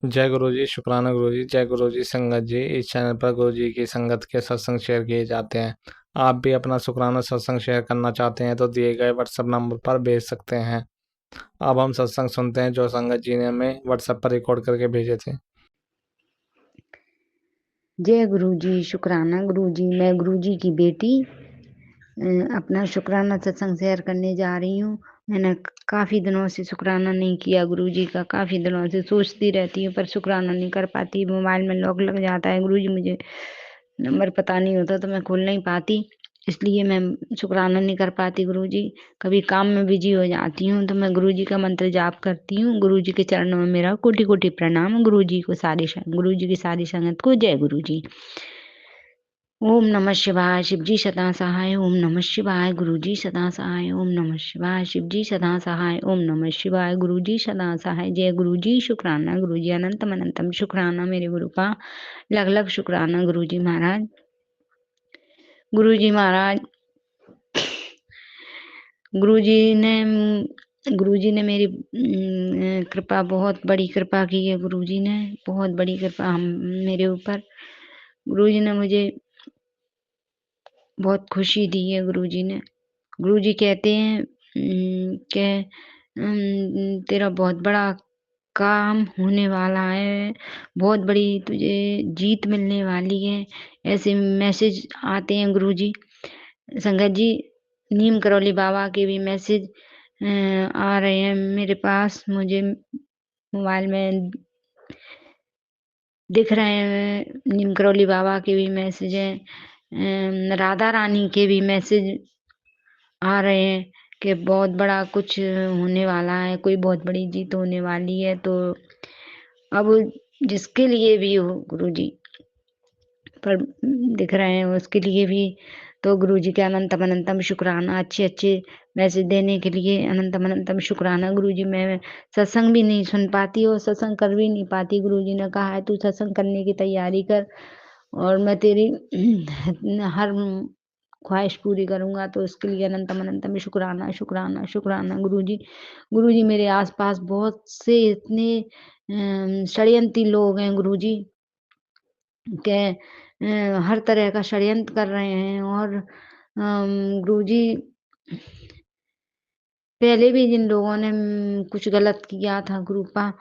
जय गुरु जी, शुक्राना गुरु जी। जय गुरु जी। संगत जी, इस चैनल पर गुरु जी की संगत के सत्संग शेयर किए जाते हैं। आप भी अपना शुक्राना सत्संग शेयर करना चाहते हैं तो दिए गए व्हाट्सएप नंबर पर भेज सकते हैं। अब हम सत्संग सुनते हैं जो संगत जी ने हमें व्हाट्सएप पर रिकॉर्ड करके भेजे थे। जय गुरु जी, शुक्राना गुरु जी। मैं गुरु जी की बेटी अपना शुक्राना सत्संग शेयर करने जा रही हूँ। मैंने काफ़ी दिनों से शुक्राना नहीं किया गुरु जी का, काफ़ी दिनों से सोचती रहती हूँ पर शुक्राना नहीं कर पाती। मोबाइल में लॉक लग जाता है गुरु जी, मुझे नंबर पता नहीं होता तो मैं खोल नहीं पाती, इसलिए मैं शुक्राना नहीं कर पाती गुरु जी। कभी काम में बिजी हो जाती हूँ तो मैं गुरु जी का मंत्र जाप करती हूँ। गुरु जी के चरणों में मेरा कोटि कोटि प्रणाम। गुरु जी को गुरु जी की सारी संगत को जय गुरु जी। ओम नमः शिवाय। शिवजी सदा सहाय। ओम नमः शिवाय। गुरुजी सदा सहाय। ओम नमः शिवाय। शिवजी सदा सहाय। ओम नमः शिवाय। गुरुजी सदा सहाय। जय गुरुजी, शुक्राना गुरुजी, अनंतम अनंतम शुक्राना मेरे गुरु का, लग लग शुक्राना गुरुजी महाराज। गुरुजी महाराज, गुरुजी ने मेरी कृपा, बहुत बड़ी कृपा की है गुरुजी ने, बहुत बड़ी कृपा हम मेरे ऊपर। गुरुजी ने मुझे बहुत खुशी दी है गुरुजी ने। गुरुजी कहते हैं कि तेरा बहुत बड़ा काम होने वाला है, बहुत बड़ी तुझे जीत मिलने वाली है, ऐसे मैसेज आते हैं गुरुजी। संगत जी, नीम करौली बाबा के भी मैसेज आ रहे हैं मेरे पास, मुझे मोबाइल में दिख रहे हैं। नीम करौली बाबा के भी मैसेज हैं, राधा रानी के भी मैसेज आ रहे हैं कि बहुत बड़ा कुछ होने वाला है, कोई बहुत बड़ी जीत होने वाली है। तो अब जिसके लिए भी हो गुरुजी पर दिख रहे हैं, उसके लिए भी तो गुरुजी के अनंतम अनंतम शुक्राना। अच्छे अच्छे मैसेज देने के लिए अनंतम अनंतम शुक्राना गुरुजी। मैं सत्संग भी नहीं सुन पाती और सत्संग कर भी नहीं पाती। गुरुजी ने कहा है तू सत्संग करने की तैयारी कर और मैं तेरी हर ख्वाहिश पूरी करूंगा, तो उसके लिए अनंतम अनंतम शुक्राना शुक्राना शुक्राना गुरुजी। गुरुजी, मेरे आसपास बहुत से इतने षड्यंत्री लोग हैं गुरुजी के हर तरह का षड्यंत्र कर रहे हैं। और गुरुजी, पहले भी जिन लोगों ने कुछ गलत किया था, ग्रुपा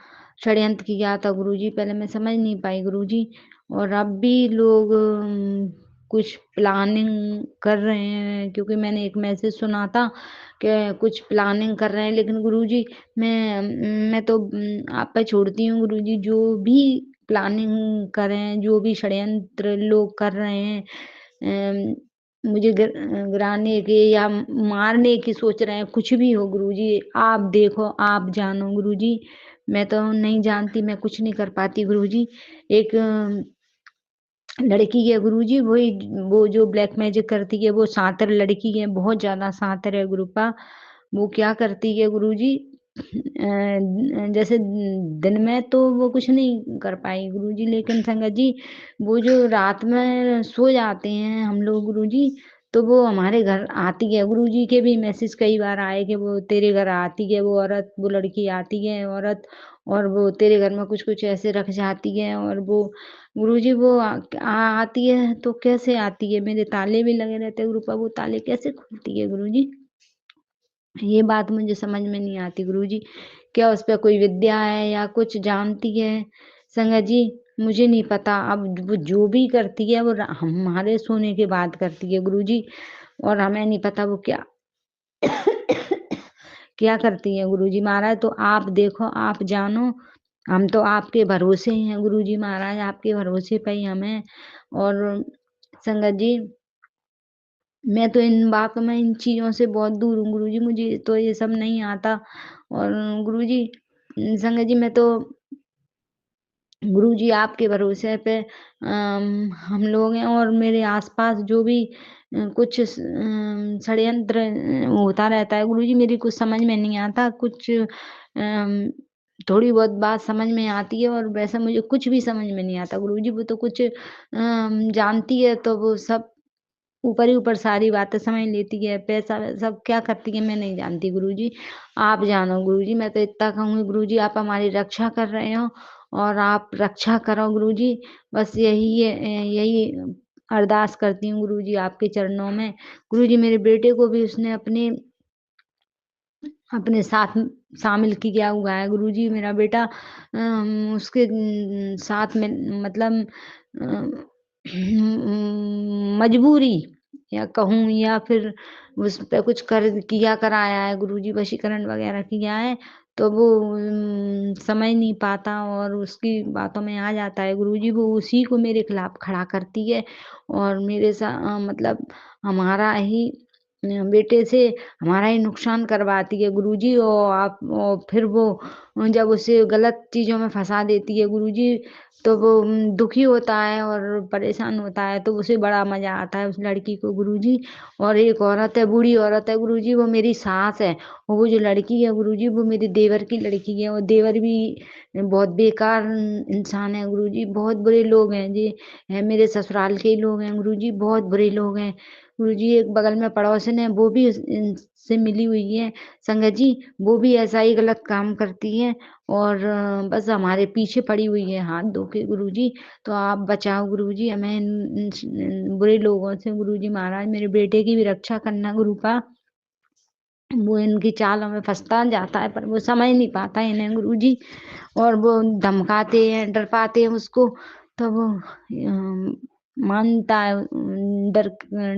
षड्यंत्र किया था गुरुजी, पहले मैं समझ नहीं पाई गुरुजी। और अब भी लोग कुछ प्लानिंग कर रहे हैं, क्योंकि मैंने एक मैसेज सुना था कि कुछ प्लानिंग कर रहे हैं। लेकिन गुरुजी, मैं तो आप पे छोड़ती हूँ गुरुजी, जो भी प्लानिंग कर रहे हैं, जो भी षड्यंत्र लोग कर रहे हैं, मुझे गिराने के या मारने की सोच रहे हैं, कुछ भी हो गुरुजी, आप देखो, आप जानो गुरुजी। मैं तो नहीं जानती, मैं कुछ नहीं कर पाती गुरुजी। एक लड़की है गुरुजी, वो जो ब्लैक मैजिक करती है, वो सांतर लड़की है, बहुत ज्यादा सांतर है गुरुपा। वो क्या करती है गुरुजी, जैसे दिन में तो वो कुछ नहीं कर पाई गुरुजी, लेकिन संगत जी, वो जो रात में सो जाते हैं हम लोग गुरुजी, तो वो हमारे घर आती है। गुरुजी के भी मैसेज कई बार आए कि वो तेरे घर आती है, वो औरत, वो लड़की आती है औरत, और वो तेरे घर में कुछ कुछ ऐसे रख जाती है। और वो गुरुजी, वो आती है तो कैसे आती है, मेरे ताले भी लगे रहते हैं गुरुपा, वो ताले कैसे खुलती है गुरुजी, ये बात मुझे समझ में नहीं आती गुरुजी। क्या उस पे कोई विद्या है या कुछ जानती है संगत जी, मुझे नहीं पता। अब वो जो भी करती है वो हमारे सोने के बाद करती है गुरुजी, और हमें नहीं पता वो क्या क्या करती है गुरुजी महाराज। तो आप देखो, आप जानो, हम तो आपके भरोसे ही हैं गुरुजी महाराज, आपके भरोसे पे ही हम हैं। और संगत जी, मैं तो इन बातों में, इन चीज़ों से बहुत दूर हूँ गुरुजी, मुझे तो ये सब नहीं आता। और गुरुजी, संगत जी, मैं तो गुरुजी आपके भरोसे पे हम लोग हैं। और मेरे आसपास जो भी कुछ षड्यंत्र होता रहता है गुरुजी, मेरी कुछ समझ में नहीं आता। कुछ थोड़ी बहुत बात समझ में आती है, और वैसा मुझे कुछ भी समझ में नहीं आता गुरुजी। वो तो कुछ जानती है तो वो सब ऊपर ही ऊपर सारी बातें समझ लेती है, पैसा सब क्या करती है मैं नहीं जानती गुरुजी, आप जानो गुरुजी। मैं तो इतना कहूँगी गुरुजी, आप हमारी रक्षा कर रहे हो, और आप रक्षा करो गुरुजी। बस यही अरदास करती हूँ गुरुजी आपके चरणों में। गुरुजी मेरे बेटे को भी उसने अपने साथ शामिल किया हुआ है गुरुजी। मेरा बेटा उसके साथ में मतलब मजबूरी या कहूँ या फिर उस पे कुछ कर किया कराया है गुरुजी, वशीकरण वगैरह किया है, तो वो समझ नहीं पाता और उसकी बातों में आ जाता है गुरुजी। वो उसी को मेरे खिलाफ खड़ा करती है और मतलब हमारा ही बेटे से हमारा ही नुकसान करवाती है गुरुजी। और फिर वो जब उसे गलत चीज़ों में फँसा देती है गुरुजी, तो वो दुखी होता है और परेशान होता है, तो उसे बड़ा मज़ा आता है उस लड़की को गुरुजी। और एक औरत है, बूढ़ी औरत है गुरुजी, वो मेरी सास है और वो जो लड़की है गुरुजी, वो मेरे देवर की लड़की है और देवर भी बहुत बेकार इंसान है गुरुजी, बहुत बुरे लोग हैं जी। मेरे ससुराल के ही लोग हैं गुरुजी, बहुत बुरे लोग हैं। गुरुजी एक बगल में पड़ोसन है, वो भी इनसे मिली हुई है संगत जी, वो भी ऐसा ही गलत काम करती है और बस हमारे पीछे पड़ी हुई है हाथ धो के गुरुजी। तो आप बचाओ गुरुजी हमें इन बुरे लोगों से गुरुजी महाराज। मेरे बेटे की भी रक्षा करना गुरुपा। वो इनकी चालों में फँसता जाता है पर वो समझ नहीं पाता इन्हें गुरुजी। और वो धमकाते हैं, डरपाते हैं उसको, तो वो मानता है डर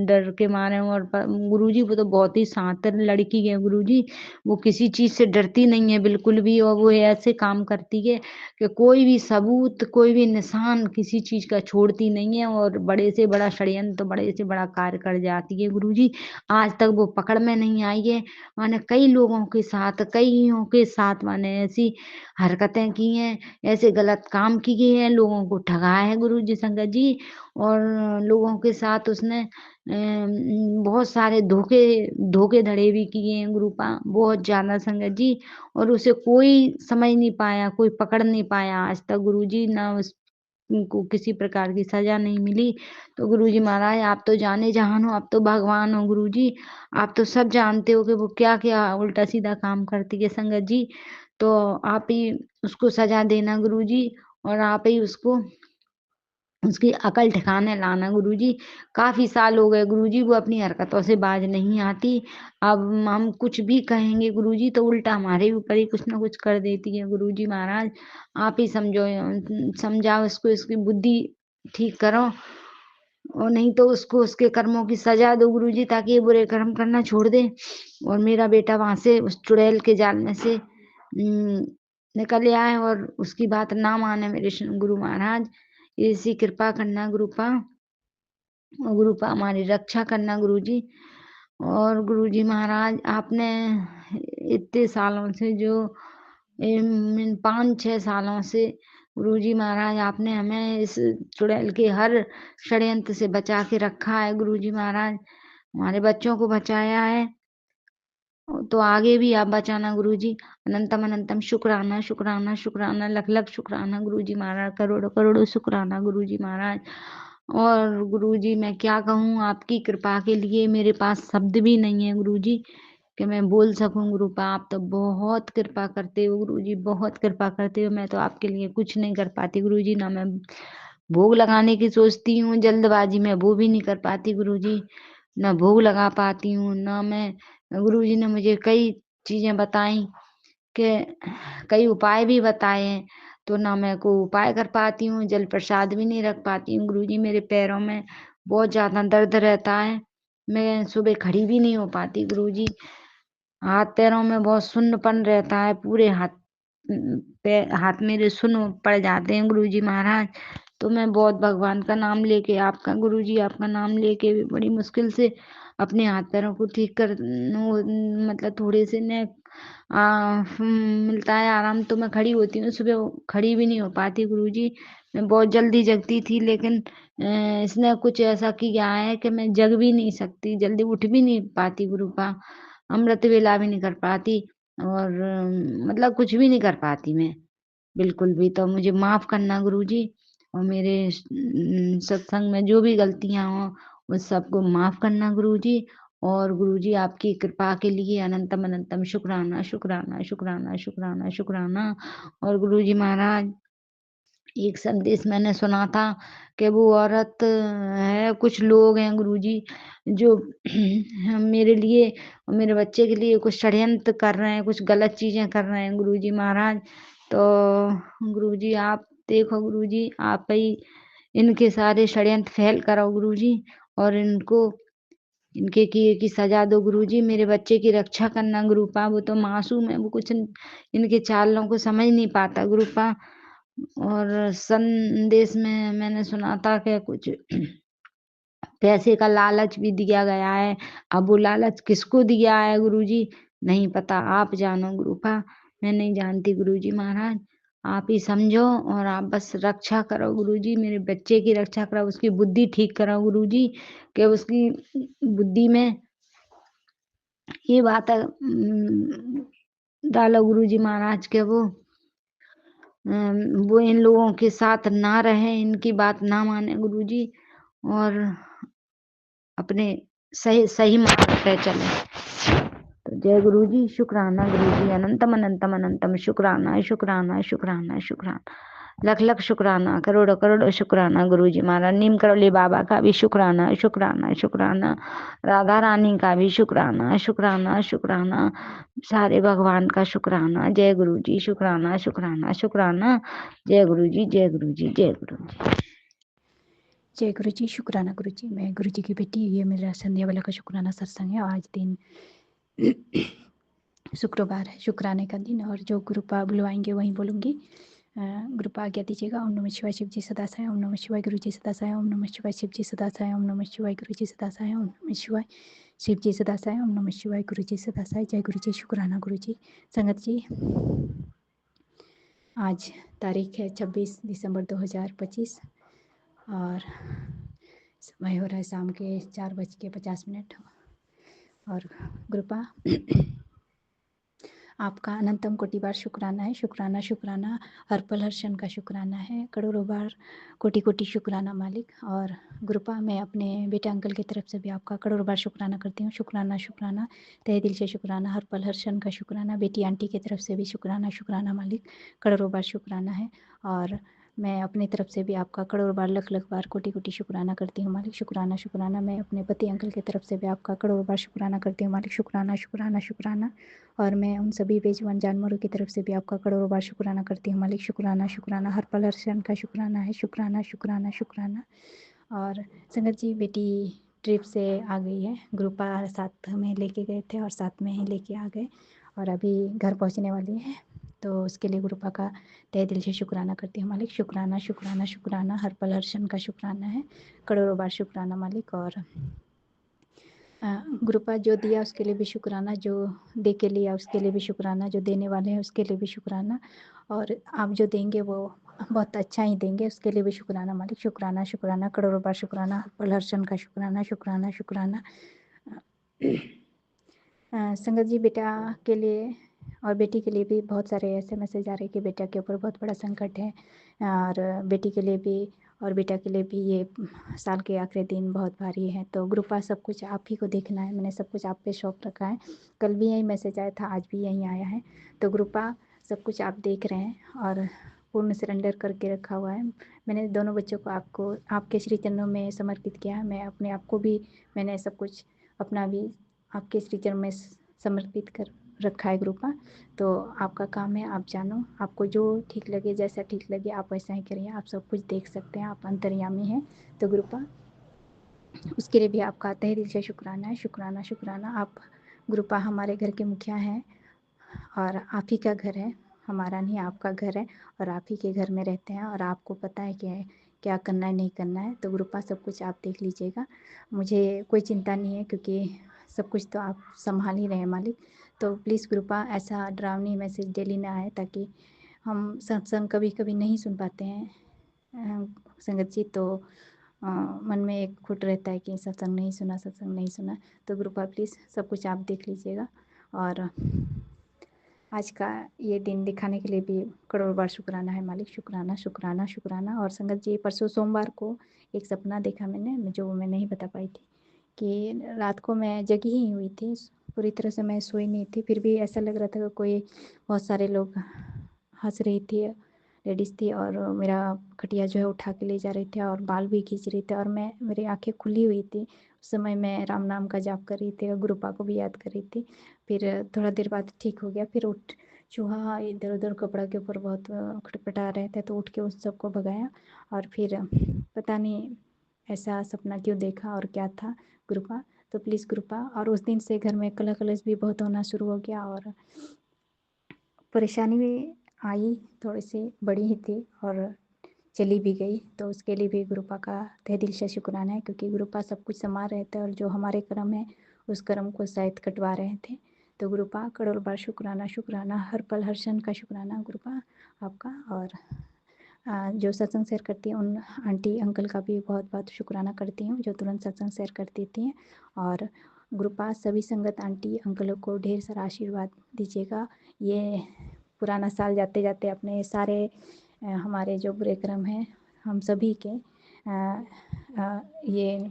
डर के मारे। और गुरुजी वो तो बहुत ही शातिर लड़की है गुरुजी, वो किसी चीज़ से डरती नहीं है बिल्कुल भी और वो ऐसे काम करती है कि कोई भी सबूत, कोई भी निशान किसी चीज़ का छोड़ती नहीं है और बड़े से बड़ा षड्यंत्र, बड़े से बड़ा कार्य कर जाती है गुरुजी। आज तक वो पकड़ में नहीं आई है। माने कई लोगों के साथ, कइयों के साथ माने ऐसी हरकतें की हैं, ऐसे गलत काम किए हैं, लोगों को ठगाया है गुरुजी संगत जी। और लोगों के साथ उसने बहुत सारे धोखे-धड़े भी किए हैं गुरुपा, बहुत ज़्यादा संगत जी। और उसे कोई समझ नहीं पाया, कोई पकड़ नहीं पाया आज तक गुरुजी, ना उनको किसी प्रकार की सज़ा नहीं मिली। तो गुरुजी महाराज आप तो जाने-जहान हो, आप तो भगवान हो गुरुजी, आप तो सब जानते हो कि वो क्या-क्या उल्टा-सीधा काम करती है संगत जी। तो आप ही उसको सज़ा देना गुरुजी और आप ही उसकी अकल ठिकाने लाना गुरुजी। काफ़ी साल हो गए गुरुजी, वो अपनी हरकतों से बाज नहीं आती। अब हम कुछ भी कहेंगे गुरुजी तो उल्टा हमारे ऊपर ही कुछ न कुछ कर देती है गुरुजी महाराज। आप ही समझाओ इसको, इसकी बुद्धि ठीक करो और नहीं तो उसको उसके कर्मों की सज़ा दो गुरुजी, ताकि ये बुरे कर्म करना छोड़ दे और मेरा बेटा वहाँ से उस चुड़ैल के जाल में से निकल आए और उसकी बात ना माने मेरे गुरु महाराज। ऐसी कृपा करना गुरुपा और गुरुपा हमारी रक्षा करना गुरुजी। और गुरुजी महाराज आपने इतने सालों से जो 5-6 सालों से गुरुजी महाराज आपने हमें इस चुड़ैल के हर षड्यंत्र से बचा के रखा है गुरुजी महाराज। हमारे बच्चों को बचाया है तो आगे भी आप बचाना गुरुजी। अनंतम अनंतम शुक्राना, शुक्राना, शुक्राना, लख-लख शुक्राना गुरुजी महाराज, करोड़ों-करोड़ों शुक्राना गुरुजी महाराज। और गुरुजी मैं क्या कहूँ आपकी कृपा के लिए मेरे पास शब्द भी नहीं है गुरुजी कि मैं बोल सकूँ गुरुपा। आप तो बहुत कृपा करते हो गुरुजी, बहुत कृपा करते हो। मैं तो आपके लिए कुछ नहीं कर पाती गुरुजी, ना मैं भोग लगाने की सोचती हूँ जल्दबाजी में, वो भी नहीं कर पाती गुरुजी। ना भोग लगा पाती हूँ, ना मैं गुरुजी ने मुझे कई चीज़ें बताई कि कई उपाय भी बताए हैं, तो ना मैं को उपाय कर पाती हूँ, जल प्रसाद भी नहीं रख पाती हूँ गुरुजी। मेरे पैरों में बहुत ज़्यादा दर्द रहता है, मैं सुबह खड़ी भी नहीं हो पाती गुरुजी। हाथ-पैरों में बहुत सुन्नपन रहता है, पूरे हाथ मेरे सुन्न पड़ जाते हैं गुरुजी महाराज। तो मैं बहुत भगवान का नाम लेके, आपका गुरुजी आपका नाम लेके भी बड़ी मुश्किल से अपने हाथ-पैरों को ठीक कर मतलब थोड़े से न मिलता है आराम तो मैं खड़ी होती हूँ, सुबह खड़ी भी नहीं हो पाती गुरुजी। मैं बहुत जल्दी जगती थी लेकिन इसने कुछ ऐसा किया है कि मैं जग भी नहीं सकती, जल्दी उठ भी नहीं पाती गुरुपा। अमृत वेला भी नहीं कर पाती और मतलब कुछ भी नहीं कर पाती मैं, बिल्कुल भी। तो मुझे माफ़ करना गुरुजी और मेरे सत्संग में जो भी गलतियाँ हों, उस सबको माफ़ करना गुरुजी। और गुरुजी आपकी कृपा के लिए अनंतम अनंतम शुक्राना, शुक्राना, शुक्राना, शुक्राना, शुक्राना। और गुरुजी महाराज एक संदेश मैंने सुना था कि वो औरत है, कुछ लोग हैं गुरुजी जो मेरे लिए और मेरे बच्चे के लिए कुछ षड्यंत्र कर रहे हैं, कुछ गलत चीज़ें कर रहे हैं गुरुजी महाराज। तो गुरुजी आप देखो गुरुजी, आप ही इनके सारे षड्यंत्र फ़ेल कराओ गुरुजी और इनको इनके किए की सज़ा दो गुरुजी। मेरे बच्चे की रक्षा करना गुरुपा, वो तो मासूम है, वो कुछ इनके चालों को समझ नहीं पाता गुरुपा। और संदेश में मैंने सुना था कि कुछ पैसे का लालच भी दिया गया है। अब वो लालच किसको दिया है गुरुजी नहीं पता, आप जानो गुरुपा, मैं नहीं जानती गुरुजी महाराज। आप ही समझो और आप बस रक्षा करो गुरुजी, मेरे बच्चे की रक्षा करो, उसकी बुद्धि ठीक करो गुरुजी, कि उसकी बुद्धि में ये बात डालो गुरुजी महाराज के वो इन लोगों के साथ ना रहे, इनकी बात ना माने गुरुजी और अपने सही सही मार्ग पे चले। तो जय गुरुजी, शुक्राना गुरुजी, अनंतम अनंतम अनंतम शुक्राना शुक्राना शुक्राना शुक्राना, लख लख शुक्राना, करोड़ों करोड़ों शुक्राना गुरुजी महाराज। नीम करौली बाबा का भी शुक्राना शुक्राना शुक्राना, राधा रानी का भी शुक्राना शुक्राना शुक्राना, सारे भगवान का शुक्राना। जय गुरुजी, शुक्राना शुक्राना शुक्राना, जय गुरुजी जय गुरुजी जय गुरुजी। जय गुरु जी, शुक्राना गुरु जी। मैं गुरु जी की बेटी, ये मेरा संध्या वाला का शुक्राना सत्संग है। आज दिन शुक्रवार है, शुक्राने का दिन, और जो गुरुपा बुलवाएंगे वहीं बोलूँगी। गुरुपा आज्ञा दीजिएगा। ओम नमः शिवाय, शिव जी सदा साय। ओम नमः शिवाय, गुरु जी सदा साय। ओम नमः शिवाय, शिव जी सदा साय। ओम नमः शिवाय, गुरु जी सदा साय। ओम नमः शिवाय, शिव जी सदा साय। ओम नमः शिवाय, गुरु जी सदा साय। जय गुरु जी, शुक्राना गुरु जी। संगत जी, आज तारीख है 26 दिसंबर 2025 और समय हो रहा है शाम के 4:50। और गुरुपा आपका अनंतम कोटि बार शुक्राना है। शुक्राना शुक्राना, हर पल हर क्षण का शुक्राना है। करोड़ों बार कोटि कोटि शुक्राना मालिक। और गुरुपा मैं अपने बेटे अंकल की तरफ से भी आपका करोड़ों बार शुक्राना करती हूँ। शुक्राना शुक्राना, तहे दिल से शुक्राना, हर पल हर क्षण का शुक्राना। बेटी आंटी की तरफ से भी शुक्राना शुक्राना मालिक, करोड़ों बार शुक्राना है। और मैं अपनी तरफ से भी आपका करोड़ों बार लख लख बार कोटि कोटि शुक्राना करती हूँ मालिक। शुक्राना शुक्राना, मैं अपने पति अंकल की तरफ से भी आपका करोड़ों बार शुक्राना करती हूँ मालिक। शुक्राना शुक्राना शुक्राना। और मैं उन सभी बेजुबान जानवरों की तरफ से भी आपका करोड़ों बार शुक्राना करती हूँ मालिक। शुक्राना शुक्राना, हर पल हर क्षण का शुक्राना है। शुक्राना शुक्राना शुक्राना। और संगत जी, बेटी ट्रिप से आ गई है। ग्रुपा साथ में लेके गए थे और साथ में ही लेके आ गए और अभी घर पहुंचने वाली है, तो उसके लिए ग्रुपा का तहे दिल से शुक्राना करती हूँ मालिक। शुक्राना शुक्राना शुक्राना, हर पल हर क्षण का शुक्राना है। करोड़ों बार शुक्राना मालिक। और ग्रुपा जो दिया उसके लिए भी शुक्राना, जो दे के लिया उसके लिए भी शुक्राना, जो देने वाले हैं उसके लिए भी शुक्राना, और आप जो देंगे वो बहुत अच्छा ही देंगे, उसके लिए भी शुक्राना मालिक। शुक्राना शुक्राना, करोड़ों बार शुक्राना, हर पल हर क्षण का शुक्राना शुक्राना शुक्राना। संगत जी, बेटा के लिए और बेटी के लिए भी बहुत सारे ऐसे मैसेज आ रहे हैं कि बेटा के ऊपर बहुत बड़ा संकट है, और बेटी के लिए भी और बेटा के लिए भी ये साल के आखिरी दिन बहुत भारी है। तो ग्रुपा सब कुछ आप ही को देखना है, मैंने सब कुछ आप पे सौंप रखा है। कल भी यही मैसेज आया था, आज भी यही आया है। तो ग्रुपा सब कुछ आप देख रहे हैं और पूर्ण सरेंडर करके रखा हुआ है। मैंने दोनों बच्चों को आपको आपके श्री चरणों में समर्पित किया है। मैं अपने आप को भी मैंने सब कुछ अपना भी आपके श्री चरण में समर्पित कर रखा है ग्रुपा। तो आपका काम है, आप जानो, आपको जो ठीक लगे, जैसा ठीक लगे आप वैसा ही करिए। आप सब कुछ देख सकते हैं, आप अंतर्यामी हैं। तो ग्रुपा उसके लिए भी आपका तहे दिल से शुक्राना है। शुक्राना शुक्राना। आप ग्रुपा हमारे घर के मुखिया हैं और आप ही का घर है, हमारा नहीं आपका घर है, और आप ही के घर में रहते हैं और आपको पता है कि क्या करना है नहीं करना है। तो ग्रुपा सब कुछ आप देख लीजिएगा, मुझे कोई चिंता नहीं है क्योंकि सब कुछ तो आप संभाल ही रहे हैं मालिक। तो प्लीज़ ग्रुपा ऐसा डरावनी मैसेज डेली ना आए, ताकि हम सत्संग कभी कभी नहीं सुन पाते हैं संगत जी, तो मन में एक खुट रहता है कि सत्संग नहीं सुना, सत्संग नहीं सुना। तो ग्रुपा प्लीज़ सब कुछ आप देख लीजिएगा। और आज का ये दिन दिखाने के लिए भी करोड़ बार शुक्राना है मालिक। शुक्राना शुक्राना शुक्राना। और संगत जी, परसों सोमवार को एक सपना देखा मैंने, जो मैं नहीं बता पाई थी, कि रात को मैं जगी ही हुई थी, पूरी तरह से मैं सोई नहीं थी, फिर भी ऐसा लग रहा था कि कोई बहुत सारे लोग हंस रही थी, लेडीज़ थी और मेरा खटिया जो है उठा के ले जा रहे थे और बाल भी खींच रहे थे और मेरी आँखें खुली हुई थी। उस समय मैं राम नाम का जाप कर रही थी और गुरुपा को भी याद कर रही थी। फिर थोड़ा देर बाद ठीक हो गया, फिर चूहा इधर-उधर कपड़ा के ऊपर बहुत खटपटा रहे थे, तो उठ के उस सबको भगाया और फिर पता नहीं ऐसा सपना क्यों देखा और क्या था गुरुपा। तो प्लीज़ गुरुपा, और उस दिन से घर में कलह-कलश भी बहुत होना शुरू हो गया और परेशानी भी आई, थोड़ी-सी बड़ी ही थी और चली भी गई। तो उसके लिए भी गुरुपा का तहे दिल से शुक्राना है, क्योंकि गुरुपा सब कुछ सँभाल रहे थे और जो हमारे कर्म है, उस कर्म को शायद कटवा रहे थे। तो गुरुपा करोड़ बार शुक्राना, शुक्राना, हर पल हर क्षण का शुक्राना गुरुपा आपका। और जो सत्संग शेयर करती हैं उन आंटी अंकल का भी बहुत-बहुत शुक्राना करती हूँ, जो तुरंत सत्संग शेयर कर देती हैं। और गुरुपा सभी संगत आंटी अंकलों को ढेर सारा आशीर्वाद दीजिएगा। ये पुराना साल जाते-जाते अपने सारे हमारे जो बुरे कर्म हैं, हम सभी के ये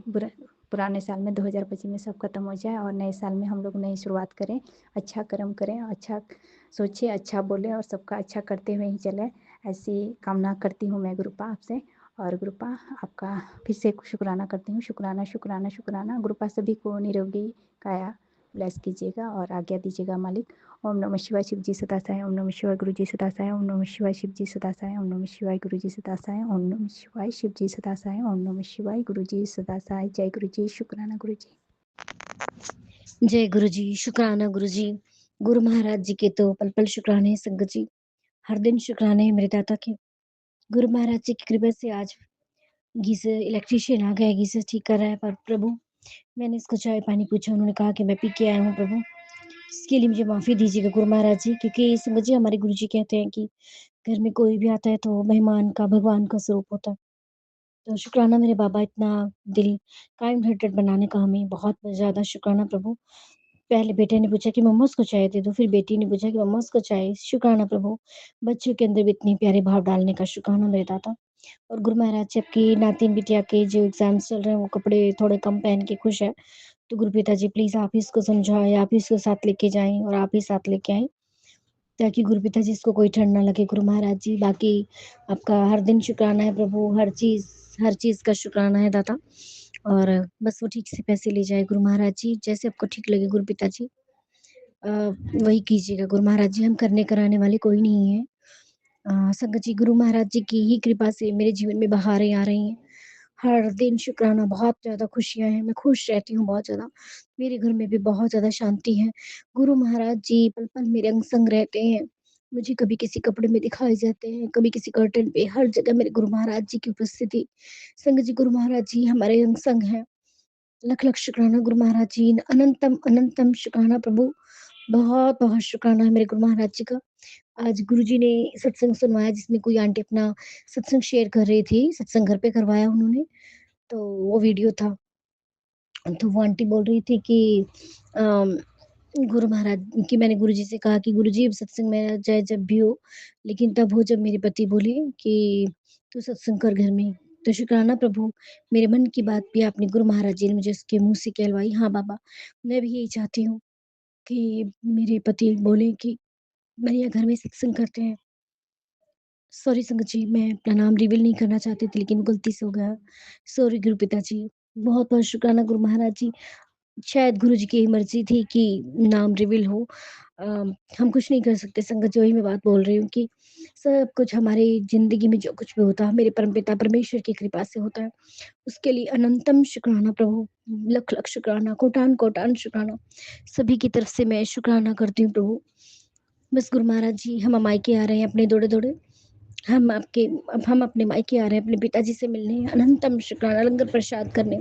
पुराने साल में 2025 में सब खत्म हो जाए और नए साल में हम लोग नई शुरुआत करें, अच्छा कर्म करें, अच्छा सोचें, अच्छा बोलें और सबका अच्छा करते हुए ही चलें। ऐसी कामना करती हूँ मैं गुरुपा आपसे। और गुरुपा आपका फिर से शुक्राना करती हूँ, शुक्राना, शुक्राना, शुक्राना। गुरुपा सभी को निरोगी काया ब्लेस कीजिएगा और आज्ञा दीजिएगा मालिक। ओम नमः शिवाय, शिव जी सदा सहाय। ओम नमः शिवाय, गुरु जी सदा सहाय। ओम नमः शिवाय, शिव जी सदा सहाय। ओम नमः शिवाय, गुरु जी सदा सहाय। ओम नमः शिवाय, शिव जी सदा सहाय। ओम नमः शिवाय, गुरु जी सदा सहाय। जय गुरु जी, शुक्राना गुरु जी। जय गुरु जी, शुक्राना गुरु जी। गुरु महाराज जी के तो पल पल शुक्राने संगत जी, हर दिन शुक्राने मेरे दाता के। गुरु महाराज जी की कृपा से आज गीजर इलेक्ट्रीशियन आ गया, गीजर ठीक कर रहा है। पर प्रभु, मैंने इसको चाय पानी पूछा, उन्होंने कहा कि मैं पी के आया हूँ प्रभु, इसके लिए मुझे माफ़ी दीजिएगा गुरु महाराज जी। क्योंकि संगत जी, हमारे गुरु जी कहते हैं कि घर में कोई भी आता है तो मेहमान का भगवान का स्वरूप होता है। तो शुक्राना मेरे बाबा, इतना दिल काइंड हार्टेड बनाने का हमें बहुत ज़्यादा शुक्राना प्रभु। पहले बेटे ने पूछा कि मम्मा उसको चाय दे दो, फिर बेटी ने पूछा कि मम्मा उसको चाय। शुक्राना प्रभु, बच्चों के अंदर भी इतने प्यारे भाव डालने का शुक्राना मेरे दाता। और गुरु महाराज जी, आपकी नातिन बिटिया के जो एग्ज़ाम्स चल रहे हैं, वो कपड़े थोड़े कम पहन के खुश है। तो गुरु पिताजी प्लीज़ आप ही इसको समझाएँ, आप ही इसको साथ लेके जाएँ और आप ही साथ लेके आएँ, ताकि गुरु पिताजी इसको कोई ठंड ना लगे गुरु महाराज जी। बाकी आपका हर दिन शुक्राना है प्रभु, हर चीज़ का शुक्राना है दाता। और बस वो ठीक से पैसे ले जाए गुरु महाराज जी, जैसे आपको ठीक लगे गुरु पिताजी, वही कीजिएगा गुरु महाराज जी। हम करने कराने वाले कोई नहीं है। संगत जी, गुरु महाराज जी की ही कृपा से मेरे जीवन में बहारें आ रही हैं। हर दिन शुक्राना, बहुत ज़्यादा खुशियाँ हैं, मैं खुश रहती हूँ बहुत ज़्यादा। मेरे घर में भी बहुत ज़्यादा शांति है। गुरु महाराज जी पल-पल मेरे अंग-संग रहते हैं। मुझे कभी किसी कपड़े में दिखाई जाते हैं, कभी किसी कर्टन पे, हर जगह मेरे गुरु महाराज जी की उपस्थिति। संगत जी, गुरु महाराज जी हमारे अंग-संग हैं। लख-लख शुक्राना गुरु महाराज जी, अनंतम अनंतम शुक्राना प्रभु। बहुत-बहुत शुक्राना है मेरे गुरु महाराज जी का। आज गुरुजी ने सत्संग सुनवाया, जिसमें कोई आंटी अपना सत्संग शेयर कर रही थी, सत्संग घर पे करवाया उन्होंने, तो वो वीडियो था। तो वो आंटी बोल रही थी कि अम, गुरु महाराज कि मैंने गुरुजी से कहा कि गुरुजी, सत्संग में चाहे जब भी हो, लेकिन तब हो जब मेरे पति बोले कि तू सत्संग कर घर में। तो शुक्राना प्रभु, मेरे मन की बात भी आपने गुरु महाराज जी ने मुझे उसके मुँह से कहलवाई। हाँ बाबा, मैं भी यही चाहती हूँ कि मेरे पति बोले कि बढ़िया घर में सत्संग करते हैं। सॉरी संगत जी, मैं अपना नाम रिवील नहीं करना चाहती थी, लेकिन वो गलती से हो गया। सॉरी गुरु पिताजी। बहुत-बहुत शुक्राना गुरु महाराज जी। शायद गुरु जी की मर्ज़ी थी कि नाम रिवील हो। अ, हम कुछ नहीं कर सकते संगत जी, वही मैं बात बोल रही हूँ कि सब कुछ हमारी ज़िंदगी में जो कुछ भी होता है, मेरे परमपिता परमेश्वर की कृपा से होता है। उसके लिए अनंतम शुक्राना प्रभु, लख-लख शुक्राना, कोटान-कोटान शुक्राना। सभी की तरफ से मैं शुक्राना करती हूँ प्रभु। बस गुरु महाराज जी, हम मायके आ रहे हैं अपने दौड़े-दौड़े। अब हम अपने मायके आ रहे हैं अपने पिताजी से मिलने, अनंतम शुक्राना, लंगर प्रसाद करने,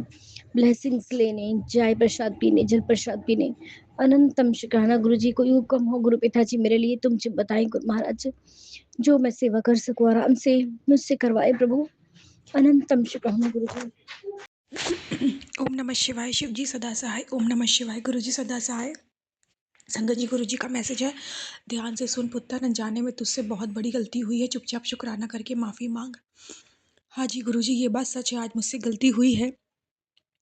ब्लेसिंग्स लेने, चाय प्रसाद पीने, जल प्रसाद पीने। अनंतम शुक्राना गुरुजी, कोई हुक्म हो गुरु पिताजी मेरे लिए तुम बताएँ गुरु महाराज, जो मैं सेवा कर सकूँ आराम से मुझसे करवाएँ प्रभु। अनंतम शुक्राना गुरुजी। ओम नमः शिवाय, शिव जी सदा सहाय। ओम नमः शिवाय, गुरु जी सदा सहाय। संगत जी, गुरु जी का मैसेज है, ध्यान से सुन पुत्र, अनजाने में तुझसे बहुत बड़ी गलती हुई है, चुपचाप शुक्राना करके माफ़ी मांग। हाँ जी गुरु जी, ये बात सच है, आज मुझसे गलती हुई है।